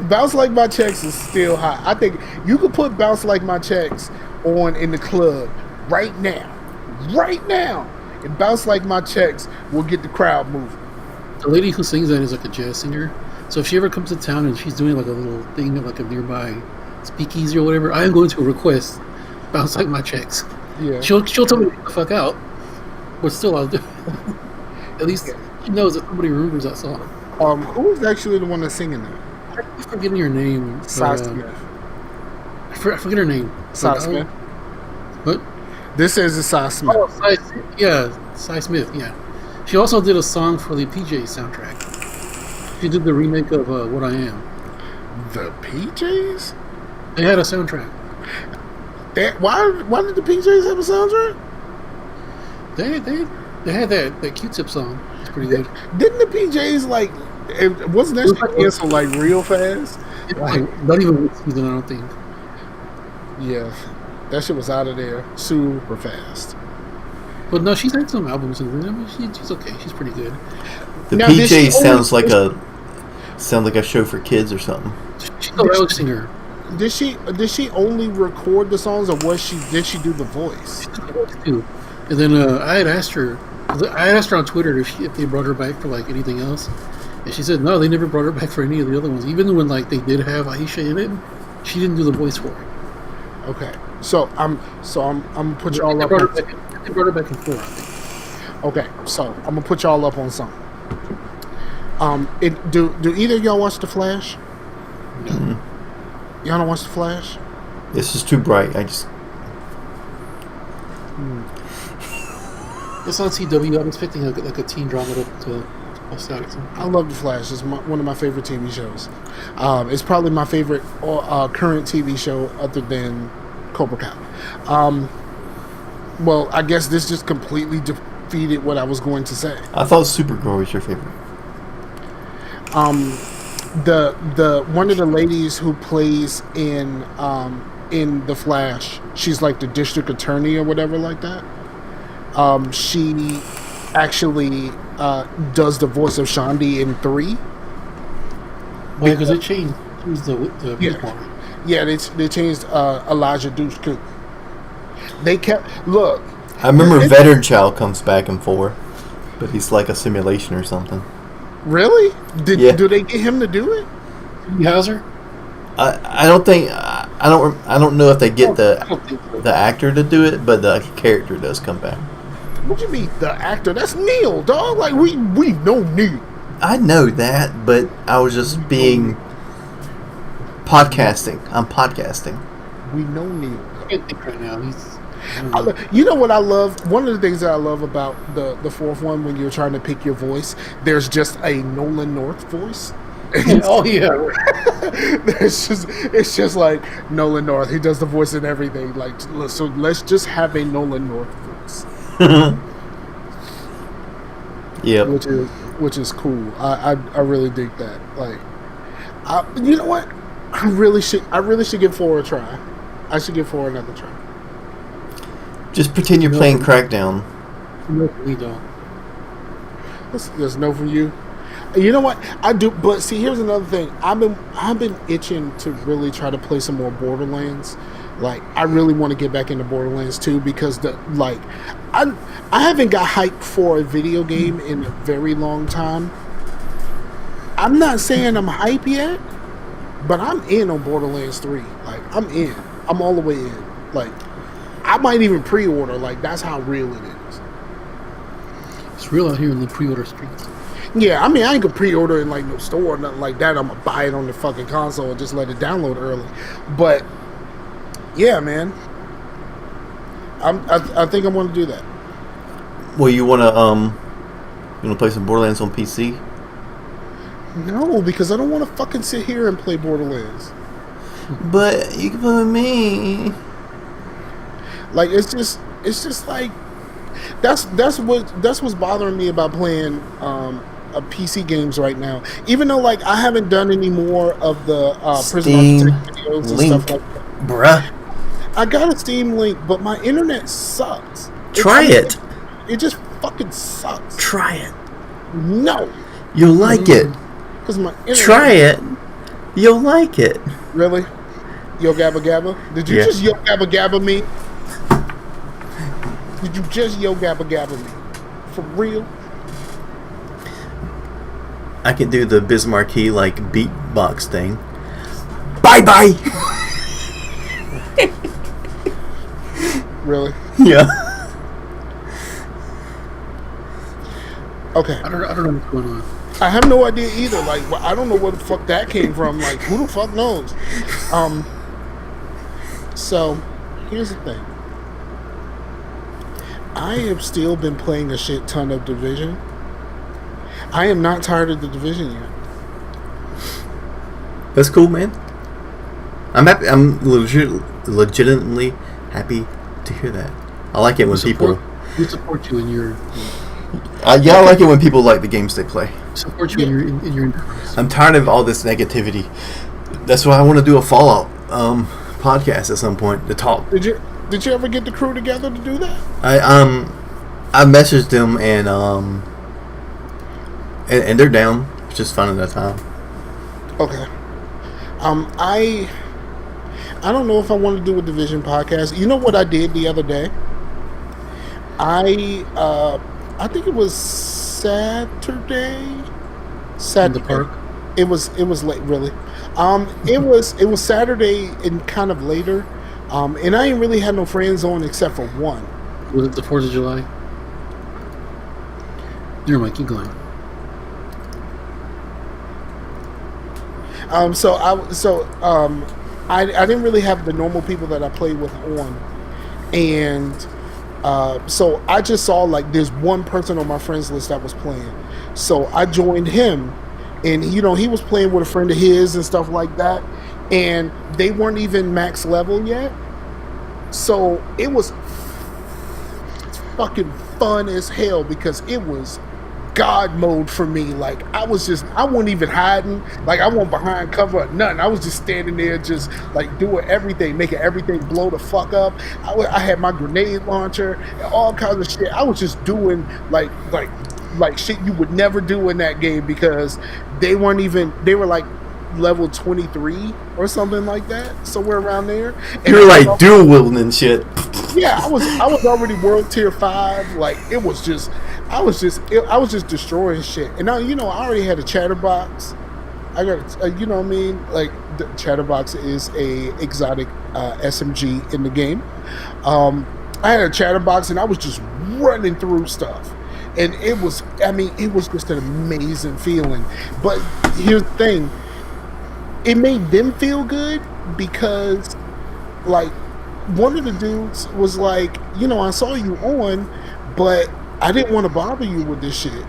Bounce Like My Checks is still hot. I think you could put Bounce Like My Checks on in the club right now. Right now. And Bounce Like My Checks will get the crowd moving. The lady who sings that is like a jazz singer. So if she ever comes to town and she's doing like a little thing at like a nearby speakeasy or whatever, I am going to request Bounce Like My Checks. Yeah. She'll tell me to get the fuck out. But still, I'll do it. At least she knows that somebody remembers that song. Who's actually the one that's singing that? I'm forgetting her name. Cy Smith. I forget her name. Cy Smith. What? This is a Cy Smith. Oh, Cy Smith, yeah. She also did a song for the PJ soundtrack. She did the remake of What I Am. The PJs? They had a soundtrack. Why did the PJs have a soundtrack? They had that Q-Tip song. It's pretty good. Didn't the PJs wasn't that shit canceled like real fast? Like, not even one season, I don't think. Yeah, that shit was out of there super fast. But no, she's had some albums and I mean, she's okay. She's pretty good. The Now, PJ sounds like a show for kids or something. She's a loud singer. Did she only record the songs, or did she do the voice? Too. And then I had asked her on Twitter if they brought her back for like anything else, and she said no, they never brought her back for any of the other ones. Even when like they did have Aisha in it, she didn't do the voice for it. Okay, so I'm gonna put y'all up. They brought her back in 4, I think. Okay, so I'm gonna put y'all up on something. Do either of y'all watch The Flash? No. Mm. Y'all don't watch The Flash? This is too bright. I just. It's on CW. I'm expecting like a teen drama to bust out or something. I love The Flash. It's one of my favorite TV shows. It's probably my favorite current TV show other than Cobra Kai. Well, I guess this just completely defeated what I was going to say. I thought Supergirl was your favorite. The one of the ladies who plays in The Flash, she's like the district attorney or whatever like that. She actually does the voice of Shandi in 3. Well, because they changed the people. Yeah, they changed Elijah Dushku. They kept look. I remember Veteran Child comes back in 4, but he's like a simulation or something. Really? Yeah. Do they get him to do it? Hauser? I don't think I don't know if they get the actor to do it, but the character does come back. What do you mean the actor? That's Neil, dog. Like we know Neil. I know that, but I was just being podcasting. I'm podcasting. We know Neil. I can't think right now. You know what I love? One of the things that I love about the 4th one, when you're trying to pick your voice, there's just a Nolan North voice. Oh yeah. It's just like Nolan North. He does the voice and everything. Like, so let's just have a Nolan North voice. Yeah. Which is cool. I really dig that. Like, you know what? I really should give 4 a try. I should give 4 another try. Just pretend you're playing Crackdown. No for me, though. There's no for you. You know what? I do, but see, here's another thing. I've been itching to really try to play some more Borderlands. Like, I really want to get back into Borderlands 2 because I haven't got hyped for a video game in a very long time. I'm not saying I'm hype yet, but I'm in on Borderlands 3. Like, I'm in. I'm all the way in. Like, I might even pre-order. Like, that's how real it is. It's real out here in the pre-order streets. Yeah, I mean, I ain't gonna pre-order in like no store or nothing like that. I'm gonna buy it on the fucking console and just let it download early. But yeah, man, I think I'm gonna do that. Well, you wanna play some Borderlands on PC? No, because I don't want to fucking sit here and play Borderlands. But you can play with me. Like it's just like that's what's bothering me about playing PC games right now. Even though like I haven't done any more of the Prison Architect videos and Link, stuff like that. Bruh. I got a Steam Link, but my internet sucks. Try it. It just fucking sucks. Try it. No. You'll like it. Because my internet. Try it. You'll like it. Really? Yo Gabba Gabba? Did you just Yo Gabba Gabba me? Did you just Yo Gabba Gabba me? For real? I can do the Bismarcky like beatbox thing. Bye bye. Really? Yeah. Okay. I don't know what's going on. I have no idea either. Like, I don't know where the fuck that came from. Like, who the fuck knows? So, here's the thing. I have still been playing a shit ton of Division. I am not tired of the Division yet. That's cool, man. I'm happy. I'm legitimately happy to hear that. I like it when people. We support you in your. I like it when people like the games they play. Support you in your endeavors. I'm tired of all this negativity. That's why I want to do a Fallout podcast at some point to talk. Did you ever get the crew together to do that? I messaged them and they're down. It's just fun at that time. Okay. I don't know if I want to do a Division podcast. You know what I did the other day? I think it was Saturday. In the park. It was late, really. It was Saturday and kind of later. And I ain't really had no friends on except for one. Was it the 4th of July? Never mind, keep going. I didn't really have the normal people that I played with on, and so I just saw like there's one person on my friends list that was playing, so I joined him, and he was playing with a friend of his and stuff like that, and they weren't even max level yet, so it was fucking fun as hell because it was God mode for me. Like I wasn't even hiding, like I wasn't behind cover or nothing. I was just standing there just like doing everything, making everything blow the fuck up. I had my grenade launcher and all kinds of shit. I was just doing like shit you would never do in that game because they were like level 23 or something like that, somewhere around there. And you're like dual wielding and shit. Yeah, I was already world tier 5. Like I was just destroying shit. And now I already had a chatterbox. I got you know what I mean. Like the chatterbox is a exotic SMG in the game. I had a chatterbox and I was just running through stuff, and it was just an amazing feeling. But here's the thing. It made them feel good because, like, one of the dudes was like, I saw you on, but I didn't want to bother you with this shit.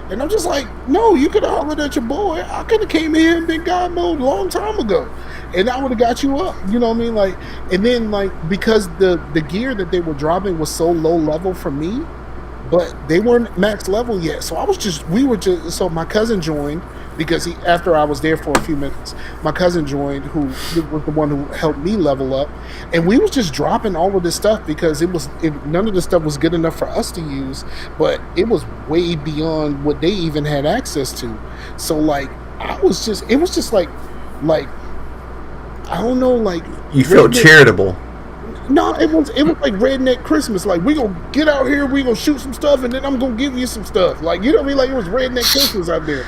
And I'm just like, no, you could have hollered at your boy. I could have came here and been God mode a long time ago. And I would have got you up. You know what I mean? Like, and then, like, because the gear that they were dropping was so low level for me, but they weren't max level yet. So so my cousin joined. Because after I was there for a few minutes, my cousin joined, who was the one who helped me level up, and we was just dropping all of this stuff because none of the stuff was good enough for us to use, but it was way beyond what they even had access to. So like, it was just like I don't know, like you felt charitable. No, it was like redneck Christmas. Like, we gonna get out here, we gonna shoot some stuff, and then I'm gonna give you some stuff. Like, you know what I mean? Like, it was redneck Christmas out there.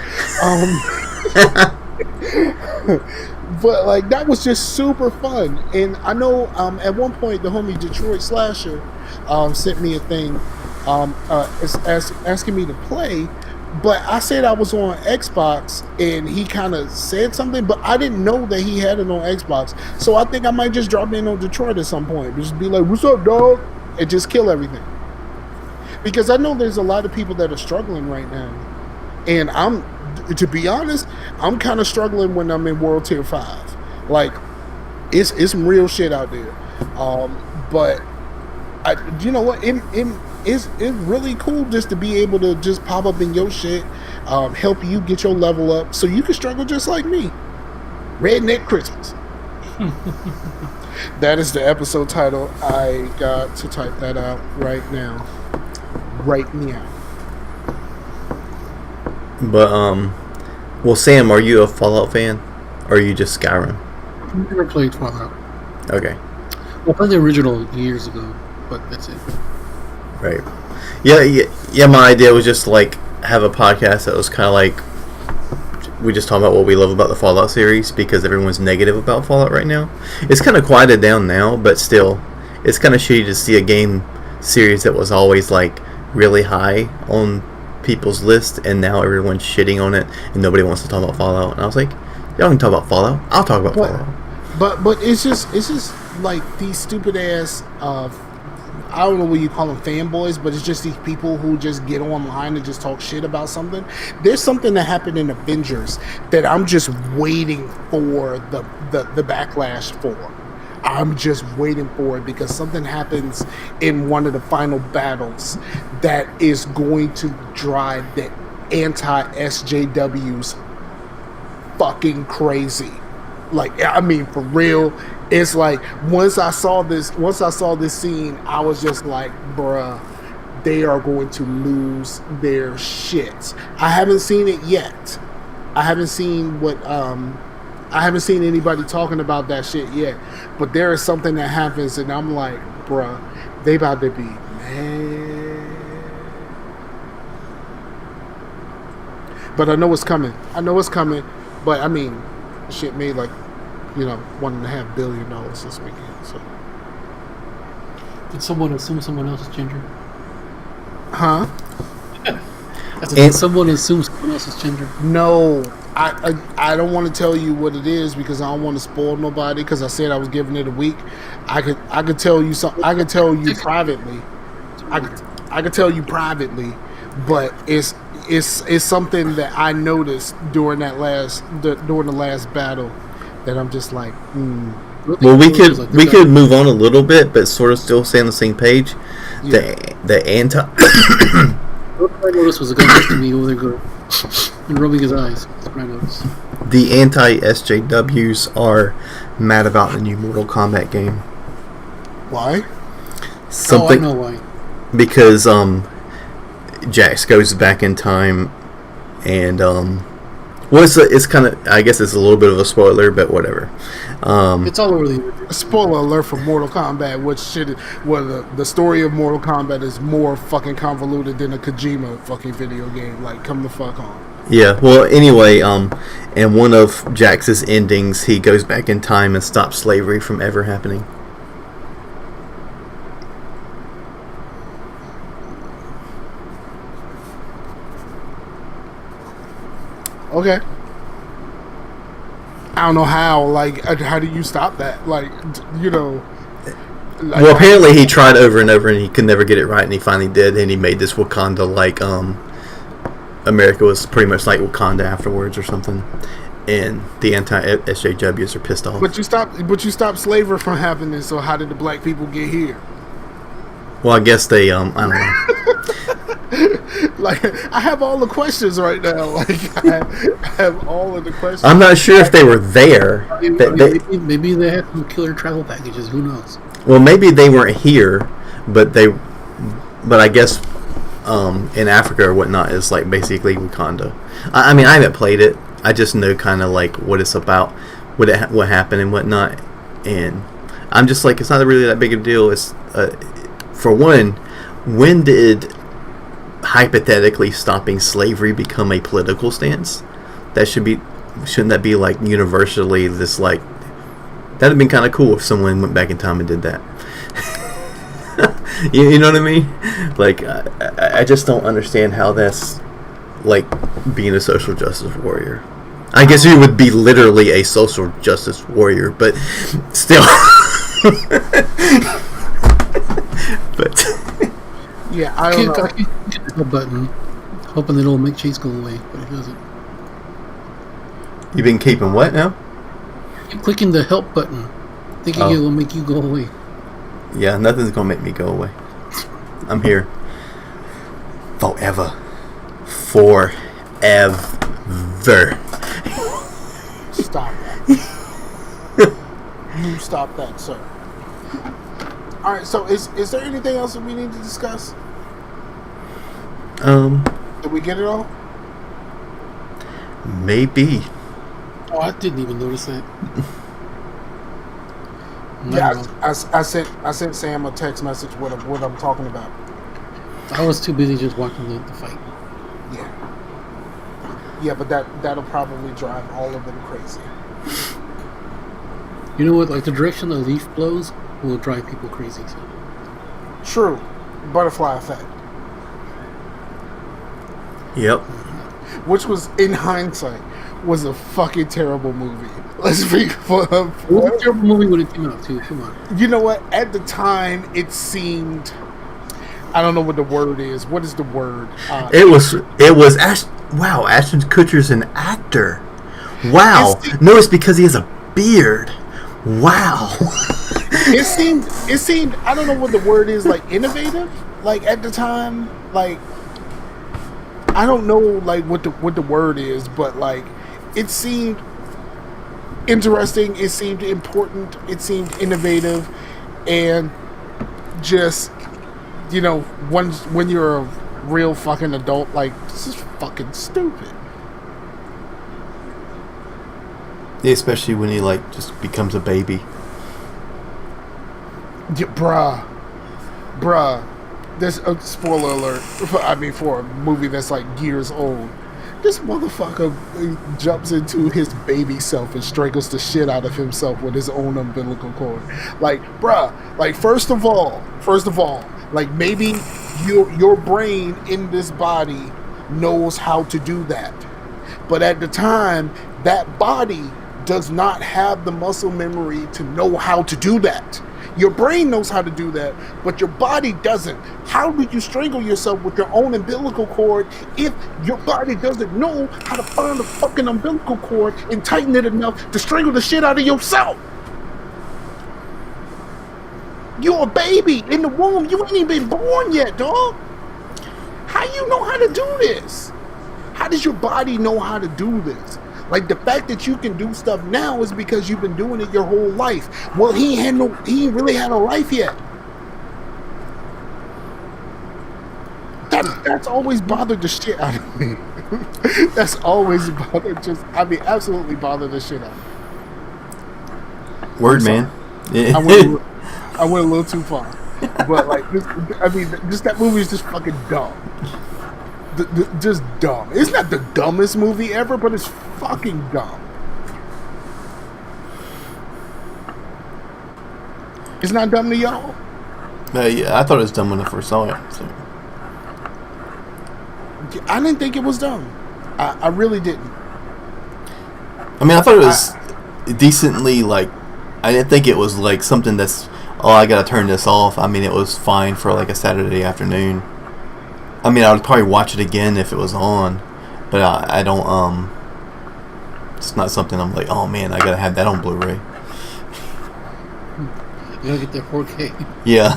But like, that was just super fun. And I know at one point the homie Detroit Slasher sent me a thing asking me to play, But I said I was on Xbox, and he kind of said something, but I didn't know that he had it on Xbox. So I think I might just drop in on Detroit at some point. Just be like, "What's up, dog?" and just kill everything. Because I know there's a lot of people that are struggling right now, and to be honest, I'm kind of struggling when I'm in World Tier 5. Like, it's some real shit out there. But you know what? It's really cool just to be able to just pop up in your shit, help you get your level up, so you can struggle just like me. Redneck Christmas. That is the episode title. I got to type that out right now. Right now. But well, Sam, are you a Fallout fan, or are you just Skyrim? I've never played Fallout. Okay. I played the original years ago, but that's it. Right. Yeah. My idea was just like have a podcast that was kind of like we just talk about what we love about the Fallout series, because everyone's negative about Fallout right now. It's kind of quieted down now, but still, it's kind of shitty to see a game series that was always like really high on people's list, and now everyone's shitting on it, and nobody wants to talk about Fallout. And I was like, y'all can talk about Fallout. I'll talk about Fallout. But it's just like these stupid ass. I don't know what you call them, fanboys, but it's just these people who just get online and just talk shit about something. There's something that happened in Avengers that I'm just waiting for the backlash for. I'm just waiting for it, because something happens in one of the final battles that is going to drive the anti-SJWs fucking crazy. Like, I mean, for real. It's like once I saw this scene, I was just like, bruh, they are going to lose their shit. I haven't seen it yet. I haven't seen anybody talking about that shit yet. But there is something that happens, and I'm like, bruh, they about to be mad. But I know it's coming. But I mean, shit made like, $1.5 billion this weekend. So, did someone assume someone else's gender? Huh? Did someone assume someone else's gender? No, I don't want to tell you what it is, because I don't want to spoil nobody. Because I said I was giving it a week. I could tell you something. I could tell you privately. I could tell you privately, but it's something that I noticed during the last battle. That I'm just like, Well, we could move on a little bit, but sort of still stay on the same page. Yeah. The anti. What I noticed was a guy next to me over there and rubbing his eyes. That's what I noticed. The anti-SJWs are mad about the new Mortal Kombat game. Why? I know why. Because Jax goes back in time, and well, it's kind of, I guess it's a little bit of a spoiler, but whatever. It's all over the... Spoiler alert for Mortal Kombat, the story of Mortal Kombat is more fucking convoluted than a Kojima fucking video game. Like, come the fuck on. Yeah, well, anyway, in one of Jax's endings, he goes back in time and stops slavery from ever happening. Okay. I don't know how. Like, how do you stop that? Like, well, apparently he tried over and over, and he could never get it right, and he finally did, and he made this Wakanda like America was pretty much like Wakanda afterwards or something, and the anti-SJWs are pissed off. But you stopped slavery from happening. So how did the black people get here? Well, I guess they I don't know. Like, I have all the questions right now. Like, I have all of the questions. I'm not sure if they were there. Maybe they had some killer travel packages. Who knows? Well, maybe they weren't here, but I guess in Africa or whatnot is like basically Wakanda. I mean, I haven't played it. I just know kind of like what it's about, what happened and whatnot, and I'm just like, it's not really that big a deal. It's for one, when did hypothetically stopping slavery become a political stance? Shouldn't that be like universally this, like, that'd have been kind of cool if someone went back in time and did that. you know what I mean? Like, I just don't understand how that's like being a social justice warrior. I guess you would be literally a social justice warrior, but still. But yeah, I don't know. I keep hitting the button, hoping that it'll make Chase go away, but it doesn't. You've been keeping what now? Keep clicking the help button, thinking it will make you go away. Yeah, nothing's gonna make me go away. I'm here. Forever. Stop that. You stop that, sir. Alright, so is there anything else that we need to discuss? Did we get it all? Maybe. Oh, I didn't even notice that. Yeah, I sent Sam a text message what I'm talking about. I was too busy just watching the fight. Yeah, but that'll probably drive all of them crazy. You know what? Like the direction the leaf blows will drive people crazy. So. True, butterfly effect. Yep. Which was, in hindsight, was a fucking terrible movie. Let's be It was a terrible movie when it came out too. Come on. You know what? At the time, it seemed. I don't know what the word is. What is the word? It was wow, Ashton Kutcher's an actor. Wow. No, it's because he has a beard. Wow. It seemed I don't know what the word is, like innovative. Like at the time, like I don't know like what the word is, but like it seemed interesting, it seemed important, it seemed innovative, and just when you're a real fucking adult, like this is fucking stupid. Yeah, especially when he like just becomes a baby. Yeah, bruh. There's a spoiler alert. For a movie that's like years old. This motherfucker jumps into his baby self and strangles the shit out of himself with his own umbilical cord. Like, bruh. Like, first of all, like maybe your brain in this body knows how to do that, but at the time, that body does not have the muscle memory to know how to do that. Your brain knows how to do that, but your body doesn't. How do you strangle yourself with your own umbilical cord if your body doesn't know how to find the fucking umbilical cord and tighten it enough to strangle the shit out of yourself? You're a baby in the womb. You ain't even been born yet, dog. How you know how to do this? How does your body know how to do this? Like, the fact that you can do stuff now is because you've been doing it your whole life. Well, he ain't really had a life yet. That's always bothered the shit out of me. That's always absolutely bothered the shit out of me. Word, man. I went a little too far. But, like, that movie is just fucking dumb. Just dumb. It's not the dumbest movie ever, but it's fucking dumb. It's not dumb to y'all? Yeah, I thought it was dumb when I first saw it. So. I didn't think it was dumb. I really didn't. I mean, I thought it was decently, like, I didn't think it was, like, something that's, I gotta turn this off. I mean, it was fine for, like, a Saturday afternoon. I mean, I would probably watch it again if it was on, but I don't, it's not something I'm like, oh man, I gotta have that on Blu-ray. You gotta get that 4K. Yeah.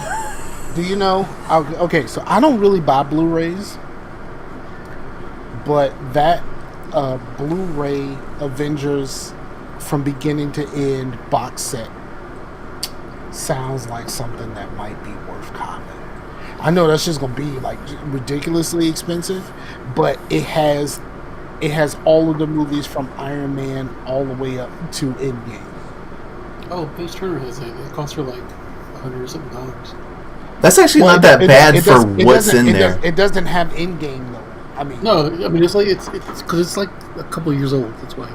Do you know, okay, so I don't really buy Blu-rays, but that Blu-ray Avengers from beginning to end box set sounds like something that might be worth copping. I know that's just gonna be like ridiculously expensive, but it has all of the movies from Iron Man all the way up to Endgame. Oh, Page Turner has it. It costs her like $100 or something. That's actually not that bad for what's in there. It doesn't have Endgame though. I mean, no, I mean it's like it's because it's like a couple of years old. That's why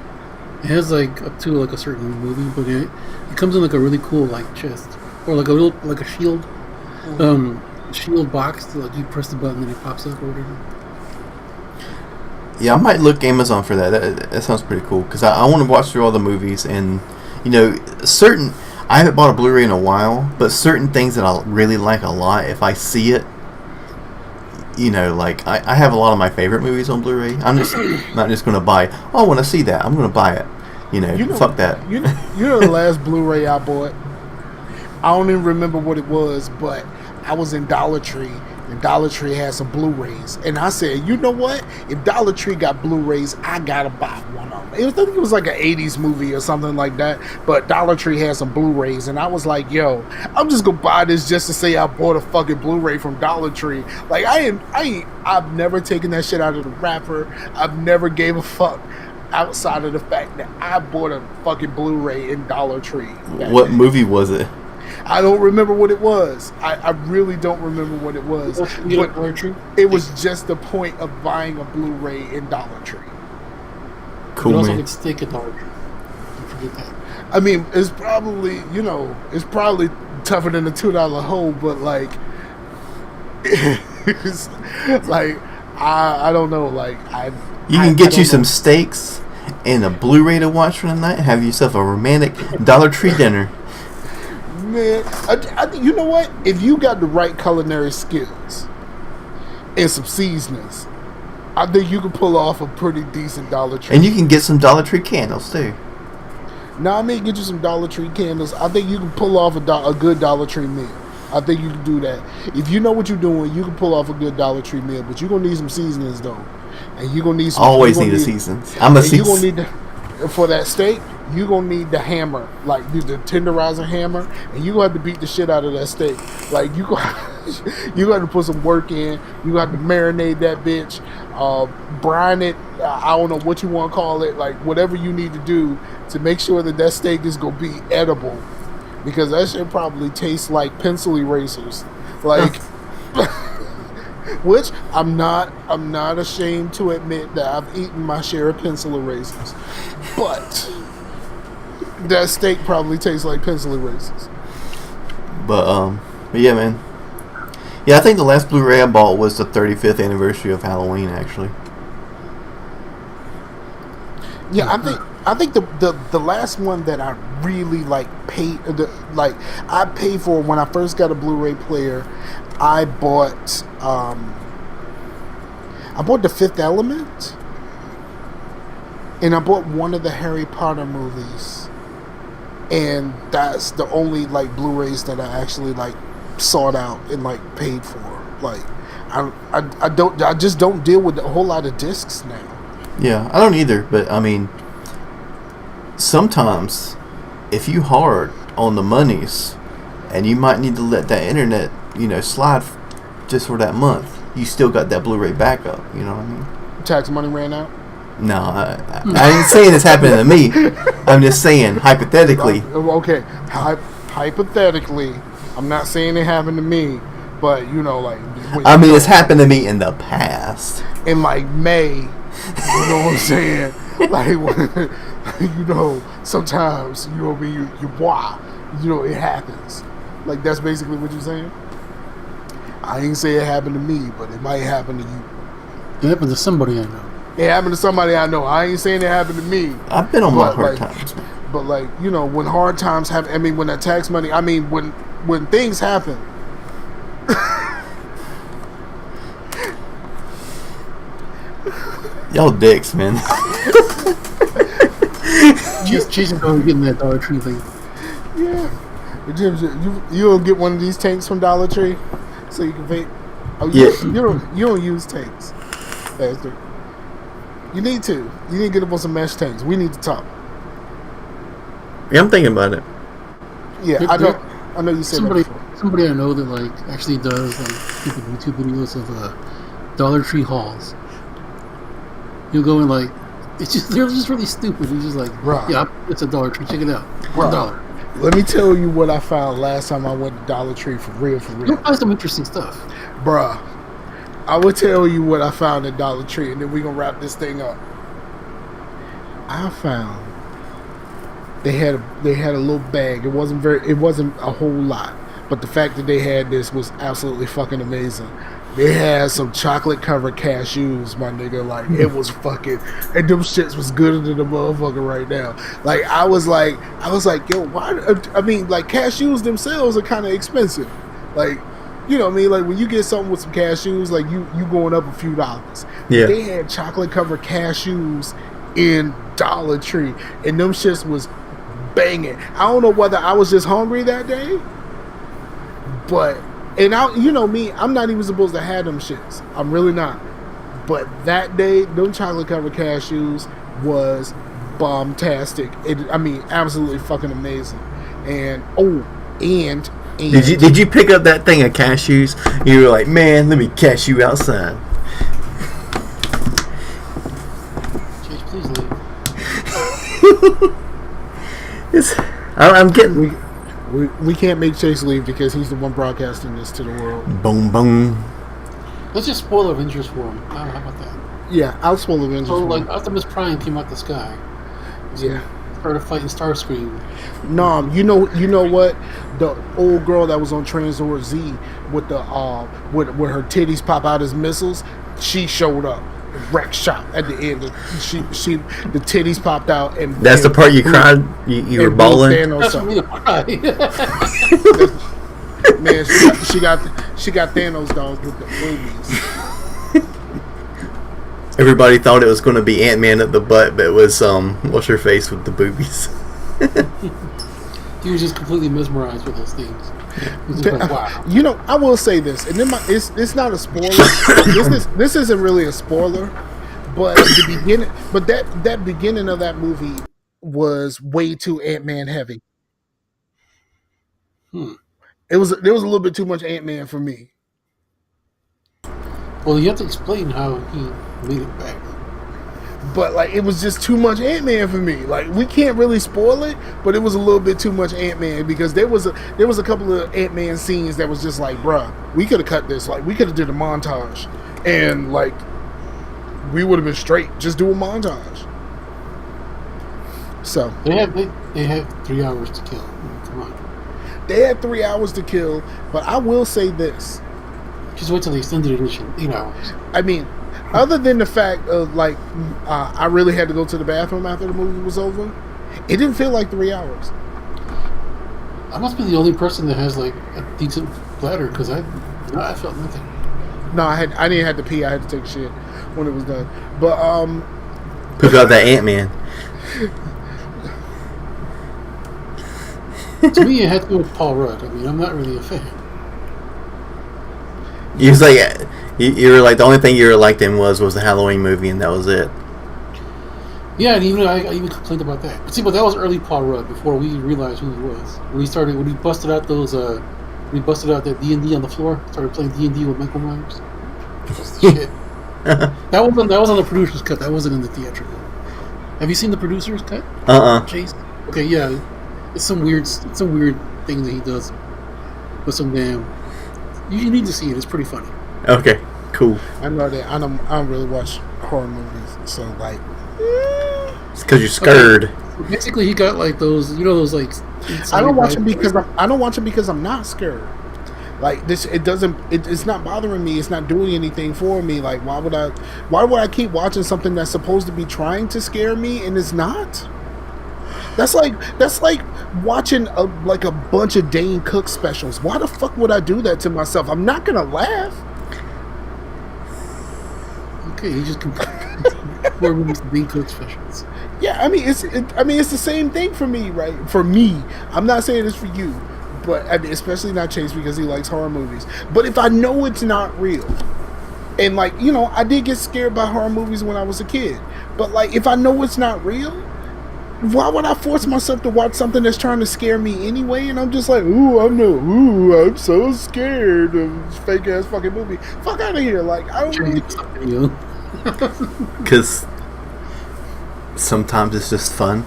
it has like up to like a certain movie, but it comes in like a really cool like chest or like a little like a shield. Shield box to like you press the button and it pops up or whatever. Yeah, I might look Amazon for that. That sounds pretty cool because I want to watch through all the movies and certain. I haven't bought a Blu-ray in a while, but certain things that I really like a lot, if I see it, like I have a lot of my favorite movies on Blu-ray. I'm just not just going to buy. Oh, I want to see that. I'm going to buy it. Fuck that. The last Blu-ray I bought. I don't even remember what it was, but I was in Dollar Tree, and Dollar Tree had some Blu-rays, and I said, you know what? If Dollar Tree got Blu-rays, I gotta buy one of them. I think it was like an '80s movie or something like that, but Dollar Tree had some Blu-rays, and I was like, yo, I'm just gonna buy this just to say I bought a fucking Blu-ray from Dollar Tree. Like I've never taken that shit out of the wrapper. I've never gave a fuck outside of the fact that I bought a fucking Blu-ray in Dollar Tree. What movie was it? I don't remember what it was. I really don't remember what it was. But it was just the point of buying a Blu-ray in Dollar Tree. Cool, man. Also get steak at Dollar Tree. Don't forget that. I mean, it's probably, it's probably tougher than a $2 hole, but like, it's like, I don't know, like, you can get you some steaks and a Blu-ray to watch for the night and have yourself a romantic Dollar Tree dinner. Man, I you know what? If you got the right culinary skills and some seasonings, I think you can pull off a pretty decent Dollar Tree. And you can get some Dollar Tree candles too. Now, I may get you some Dollar Tree candles. I think you can pull off a good Dollar Tree meal. I think you can do that. If you know what you're doing, you can pull off a good Dollar Tree meal. But you're gonna need some seasonings though, and you're gonna need some. Always need a seasonings. I'm a season. You're gonna need for that steak. You're going to need the hammer, like the tenderizer hammer, and you're going to have to beat the shit out of that steak. Like, you're going to put some work in. You're going to have to marinate that bitch, brine it, I don't know what you want to call it, like whatever you need to do to make sure that steak is going to be edible. Because that shit probably tastes like pencil erasers. Like, which I'm not ashamed to admit that I've eaten my share of pencil erasers. But that steak probably tastes like pencil erasers. But yeah, man. Yeah, I think the last Blu-ray I bought was the 35th anniversary of Halloween, actually. Yeah, I think the last one that I really paid I paid for when I first got a Blu-ray player. I bought The Fifth Element, and I bought one of the Harry Potter movies. And that's the only Blu-rays that I actually sought out and paid for. Like, I just don't deal with a whole lot of discs now. Yeah, I don't either. But I mean, sometimes if you hard on the monies, and you might need to let that internet slide just for that month, you still got that Blu-ray backup. You know what I mean? Tax money ran out. No, I ain't saying it's happening to me. I'm just saying hypothetically. Okay, hypothetically, I'm not saying it happened to me, but I mean, it's happened to me in the past. In May, you know what I'm saying? Sometimes it happens. Like, that's basically what you're saying. I ain't say it happened to me, but it might happen to you. It happened to somebody I know. It happened to somebody I know. I ain't saying it happened to me. I've been on my hard times. But when hard times happen, I mean, when that tax money, I mean, when things happen. Y'all dicks, man. Chasing going getting that Dollar Tree thing. Yeah. You don't get one of these tanks from Dollar Tree so you can vape. Oh, yeah. You don't use tanks, bastard. You need to. You need to get up on some mesh tanks. We need to talk. Yeah, I'm thinking about it. Yeah, I know you said somebody. That before. Somebody I know that actually does stupid YouTube videos of Dollar Tree hauls. You'll go in they're just really stupid. He's just Bruh. Yeah, it's a Dollar Tree. Check it out. $1. Let me tell you what I found last time I went to Dollar Tree for real. You'll find some interesting stuff. Bruh. I will tell you what I found at Dollar Tree, and then we're going to wrap this thing up. I found they had a little bag. It wasn't a whole lot, but the fact that they had this was absolutely fucking amazing. They had some chocolate covered cashews, my nigga. Like, it was fucking, and them shits was gooder than the motherfucker right now. Like, I was like, yo, why? I mean, like, cashews themselves are kind of expensive. Like, you know what I mean? Like, when you get something with some cashews, like, you going up a few dollars. Yeah. They had chocolate covered cashews in Dollar Tree, and them shits was banging. I don't know whether I was just hungry that day, but. And you know me, I'm not even supposed to have them shits. I'm really not. But that day, them chocolate covered cashews was bombastic. I mean, absolutely fucking amazing. And did you pick up that thing of cashews? You were like, man, let me cash you outside. Chase, please leave. I'm getting. We can't make Chase leave because he's the one broadcasting this to the world. Boom, boom. Let's just spoil Avengers for him. How about that? Yeah, I'll spoil Avengers. So, like, Optimus Prime came out the sky. So yeah. Started fighting Starscream. No, you know what? The old girl that was on Transport Z with the with her titties pop out as missiles, she showed up. Wreck shop at the end. The titties popped out, and that's the part you cried. You were bawling. That's for me to cry. Man, she got Thanos dolls with the boobies. Everybody thought it was going to be Ant-Man at the butt, but it was what's her face with the boobies. He was just completely mesmerized with those things. Like, wow. You know, I will say this, and then it's not a spoiler. this isn't really a spoiler, but the beginning, but that beginning of that movie was way too Ant-Man heavy. There was a little bit too much Ant-Man for me. Well, you have to explain how he made it back. But like, it was just too much Ant-Man for me. Like, we can't really spoil it, but it was a little bit too much Ant-Man because there was a couple of Ant-Man scenes that was just like, bruh, we could have cut this. Like, we could have did a montage, and like, we would have been straight. Just do a montage. So they had 3 hours to kill. Come on. They had 3 hours to kill, but I will say this. Just wait till the extended edition. 8 hours. I mean, other than the fact of like, I really had to go to the bathroom after the movie was over, it didn't feel like 3 hours. I must be the only person that has like a decent bladder because I felt nothing. No, I didn't have to pee. I had to take shit when it was done. But Who got that Ant-Man? To me, it had to go with Paul Rudd. I mean, I'm not really a fan. You was like, you were like, the only thing you were liked in was the Halloween movie, and that was it. Yeah, and even I even complained about that. But see, but that was early Paul Rudd before we realized who he was. When he busted out that D&D on the floor, started playing D&D with Michael Myers. That's the shit. That was on the producer's cut. That wasn't in the theatrical. Have you seen the producer's cut? Chase. Okay, yeah. It's some weird thing that he does with some damn. You need to see it. It's pretty funny. Okay, cool. I know that I don't really watch horror movies, so like. It's because you're scared. Okay. So basically, he got like those, like. I don't watch it because I'm not scared. Like this, it's not bothering me. It's not doing anything for me. Like, why would I keep watching something that's supposed to be trying to scare me and it's not? That's like watching a bunch of Dane Cook specials. Why the fuck would I do that to myself? I'm not gonna laugh. Okay, you just more movies Dane Cook specials. Yeah, I mean it's the same thing for me, right? For me, I'm not saying it's for you, but I mean, especially not Chase because he likes horror movies. But if I know it's not real, and like I did get scared by horror movies when I was a kid. But like if I know it's not real, why would I force myself to watch something that's trying to scare me anyway? And I'm just like, I'm so scared of this fake ass fucking movie. Fuck out of here! Like I don't. Because sometimes it's just fun.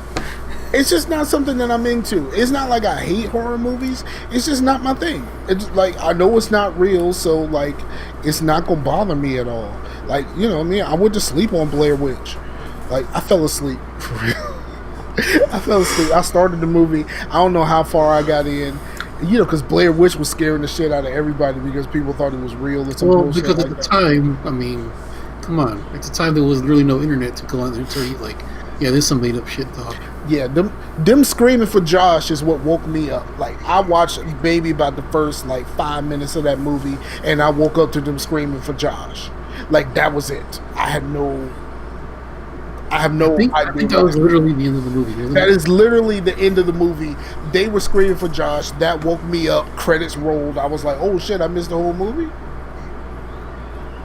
It's just not something that I'm into. It's not like I hate horror movies. It's just not my thing. It's like I know it's not real, so like it's not gonna bother me at all. Like I went to sleep on Blair Witch. Like I fell asleep for real. I fell asleep. I started the movie. I don't know how far I got in. because Blair Witch was scaring the shit out of everybody because people thought it was real. And some bullshit because like at the that. time, I mean, come on, at the time there was really no internet to go on there and tell you like, yeah, there's some made up shit, dog. Yeah, them screaming for Josh is what woke me up. Like, I watched maybe about the first 5 minutes of that movie, and I woke up to them screaming for Josh. Like, that was it. I have no idea. I think that was literally the end of the movie. That is literally the end of the movie. They were screaming for Josh. That woke me up. Credits rolled. I was like, oh shit, I missed the whole movie.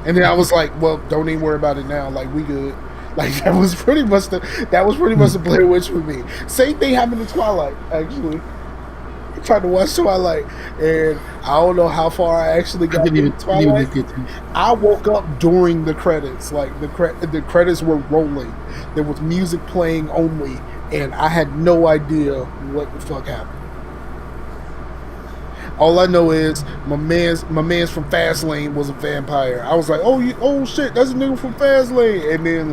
And then I was like, well, don't even worry about it now. Like, we good. Like, that was pretty much the Blair Witch for me. Same thing happened to Twilight, actually. I tried to watch Twilight, and I don't know how far I actually got into Twilight. I woke up during the credits. Like, the credits were rolling. There was music playing only, and I had no idea what the fuck happened. All I know is my man's from Fastlane was a vampire. I was like, oh shit, that's a nigga from Fastlane. And then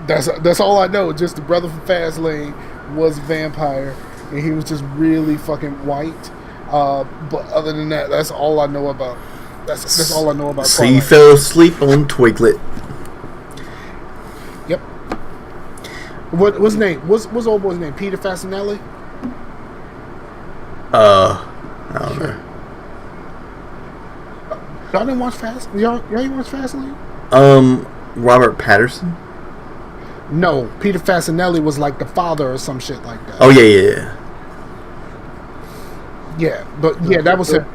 that's all I know. Just the brother from Fastlane was a vampire, and he was just really fucking white. But other than that, that's all I know about. That's all I know about. So you fell asleep on Twiglet. Yep. What's his name? What's old boy's name? Peter Fasinelli? I don't know. Y'all didn't watch Y'all didn't watch Fastlane? Robert Patterson. No, Peter Fasinelli was like the father or some shit like that. Oh yeah. Yeah, but yeah, that was him.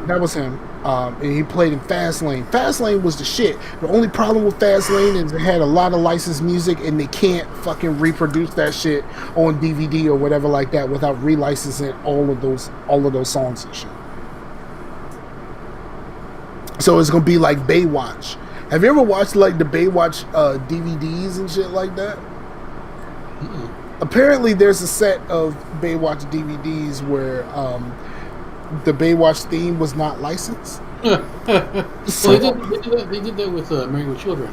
That was him. And he played in Fastlane. Fastlane was the shit. The only problem with Fastlane is it had a lot of licensed music, and they can't fucking reproduce that shit on DVD or whatever like that without relicensing all of those songs and shit. So it's gonna be like Baywatch. Have you ever watched the Baywatch DVDs and shit like that? Mm-mm. Apparently, there's a set of Baywatch DVDs where the Baywatch theme was not licensed. So they did that with Married with Children.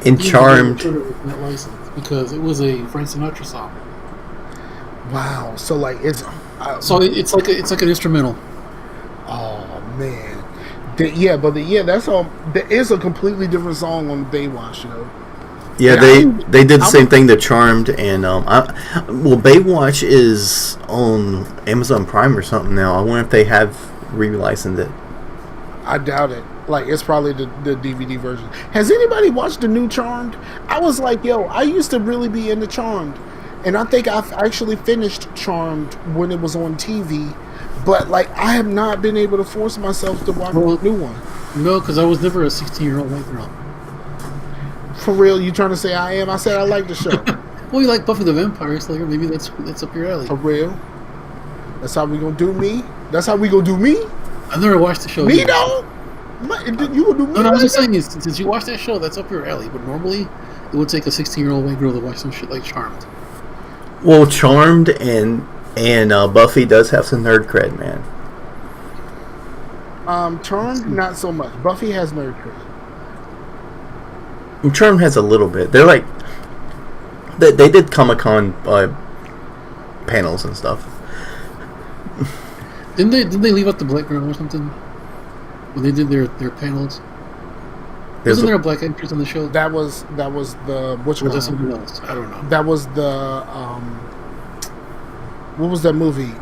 And Charmed. Children was not licensed because it was a Frank Sinatra song. Wow. So it's it's like an instrumental. Oh man. That's all. There is a completely different song on Baywatch, Yeah, they did the same thing to Charmed, and Baywatch is on Amazon Prime or something now. I wonder if they have re-licensed it. I doubt it. It's probably the DVD version. Has anybody watched the new Charmed? I was like, I used to really be into Charmed, and I think I've actually finished Charmed when it was on TV. But I have not been able to force myself to watch the new one. No, because I was never a 16-year-old white girl. For real, you trying to say I am? I said I like the show. Well, you like Buffy the Vampire Slayer? Maybe that's up your alley. For real? That's how we gonna do me? That's how we gonna do me? I've never watched the show. Me though? You gonna do me? No, I was just saying, since you watched that show, that's up your alley. But normally, it would take a 16-year-old white girl to watch some shit like Charmed. Well, Charmed and Buffy does have some nerd cred, man. Charmed, not so much. Buffy has nerd cred. Charmed has a little bit. They're they did Comic-Con panels and stuff. Didn't they leave out the black girl or something when they did their panels? Wasn't there a black actress on the show? That was the which one? Or was that something else? I don't know. That was the what was that movie?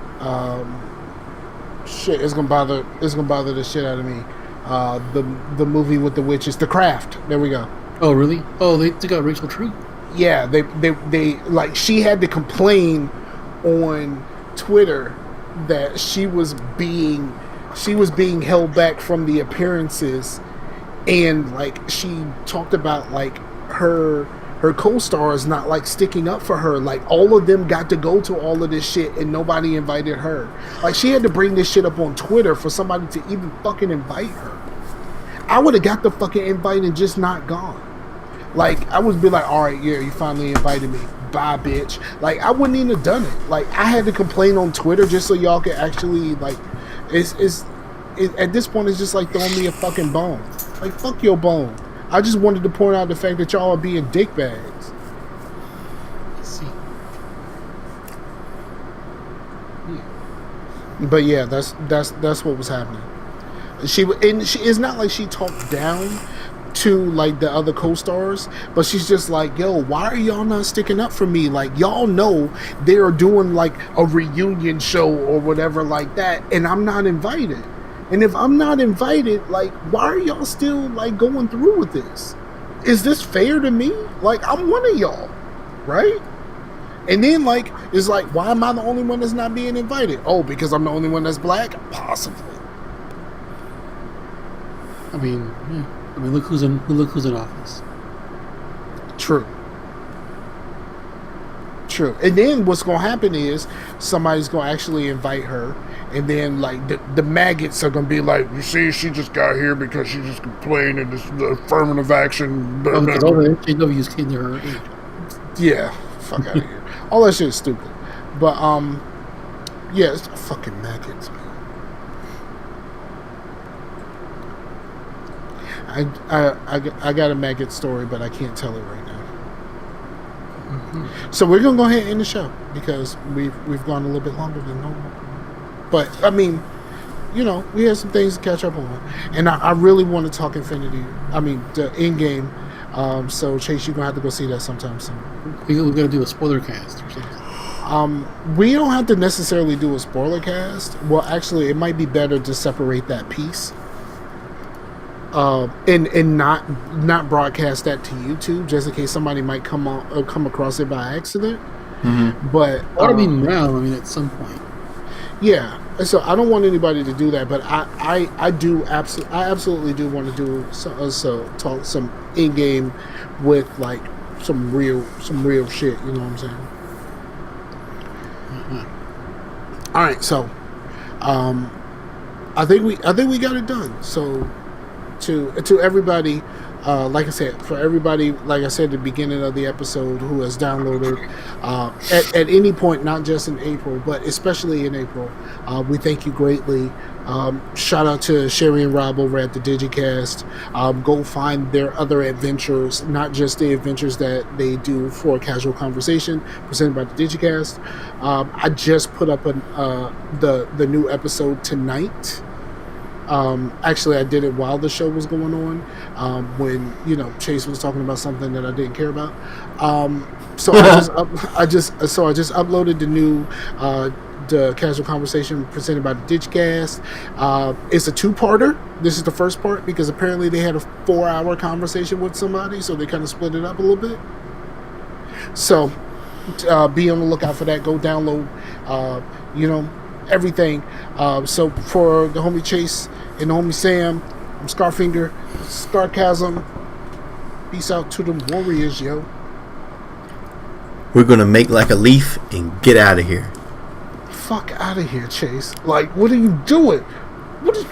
Shit, it's gonna bother the shit out of me. The movie with the witches, The Craft. There we go. Oh really? Oh, they got Rachel True. Yeah, they she had to complain on Twitter that she was being held back from the appearances, and she talked about her co-stars not sticking up for her. All of them got to go to all of this shit and nobody invited her. She had to bring this shit up on Twitter for somebody to even fucking invite her. I would have got the fucking invite and just not gone. I would be like, all right, yeah, you finally invited me. Bye, bitch. I wouldn't even have done it. I had to complain on Twitter just so y'all could actually, at this point, it's just throwing me a fucking bone. Fuck your bone. I just wanted to point out the fact that y'all are being dickbags. Let's see. But yeah, that's what was happening. She it's not like she talked down to like the other co-stars, but she's just like, yo, why are y'all not sticking up for me? Like, y'all know they're doing like a reunion show or whatever like that, and I'm not invited. And if I'm not invited, like, why are y'all still like going through with this? Is this fair to me? Like, I'm one of y'all, right? And then like it's like, why am I the only one that's not being invited? Oh, because I'm the only one that's black? Possibly. I mean, yeah. I mean, look who's in office. True. And then what's going to happen is somebody's going to actually invite her, and then like the maggots are going to be like, you see, she just got here because she just complained and this affirmative action. Because all the HAWs came to her aid. Yeah, fuck out of here. All that shit is stupid. But yeah, it's fucking maggots, man. I got a maggot story, but I can't tell it right now. Mm-hmm. So we're gonna go ahead and end the show because we've gone a little bit longer than normal. But I mean, you know, we have some things to catch up on, and I really want to talk Infinity. I mean, the end game. So Chase, you're gonna have to go see that sometime soon. We're gonna do a spoiler cast or something. We don't have to necessarily do a spoiler cast. Well, actually, it might be better to separate that piece. And not broadcast that to YouTube, just in case somebody might come across it by accident. Mm-hmm. But I mean, now, I mean, at some point. Yeah, so I don't want anybody to do that, but I absolutely do want to do so talk some in game with like some real shit. You know what I'm saying? Mm-hmm. All right, so I think we got it done. So. To everybody, like I said, for everybody, like I said at the beginning of the episode, who has downloaded at any point, not just in April, but especially in April, we thank you greatly. Shout out to Sherry and Rob over at the Digicast. Go find their other adventures, not just the adventures that they do for Casual Conversation presented by the Digicast. I just put up the new episode tonight. Actually, I did it while the show was going on, when Chase was talking about something that I didn't care about. So I just uploaded the new the Casual Conversation presented by the Digicast. It's a two-parter. This is the first part because apparently they had a 4-hour conversation with somebody, so they kind of split it up a little bit. So be on the lookout for that. Go download. Everything. So for the homie Chase and the homie Sam, I'm Scarfinger, Scarcasm. Peace out to them warriors, yo. We're gonna make like a leaf and get out of here. Fuck out of here, Chase. Like, what are you doing? What is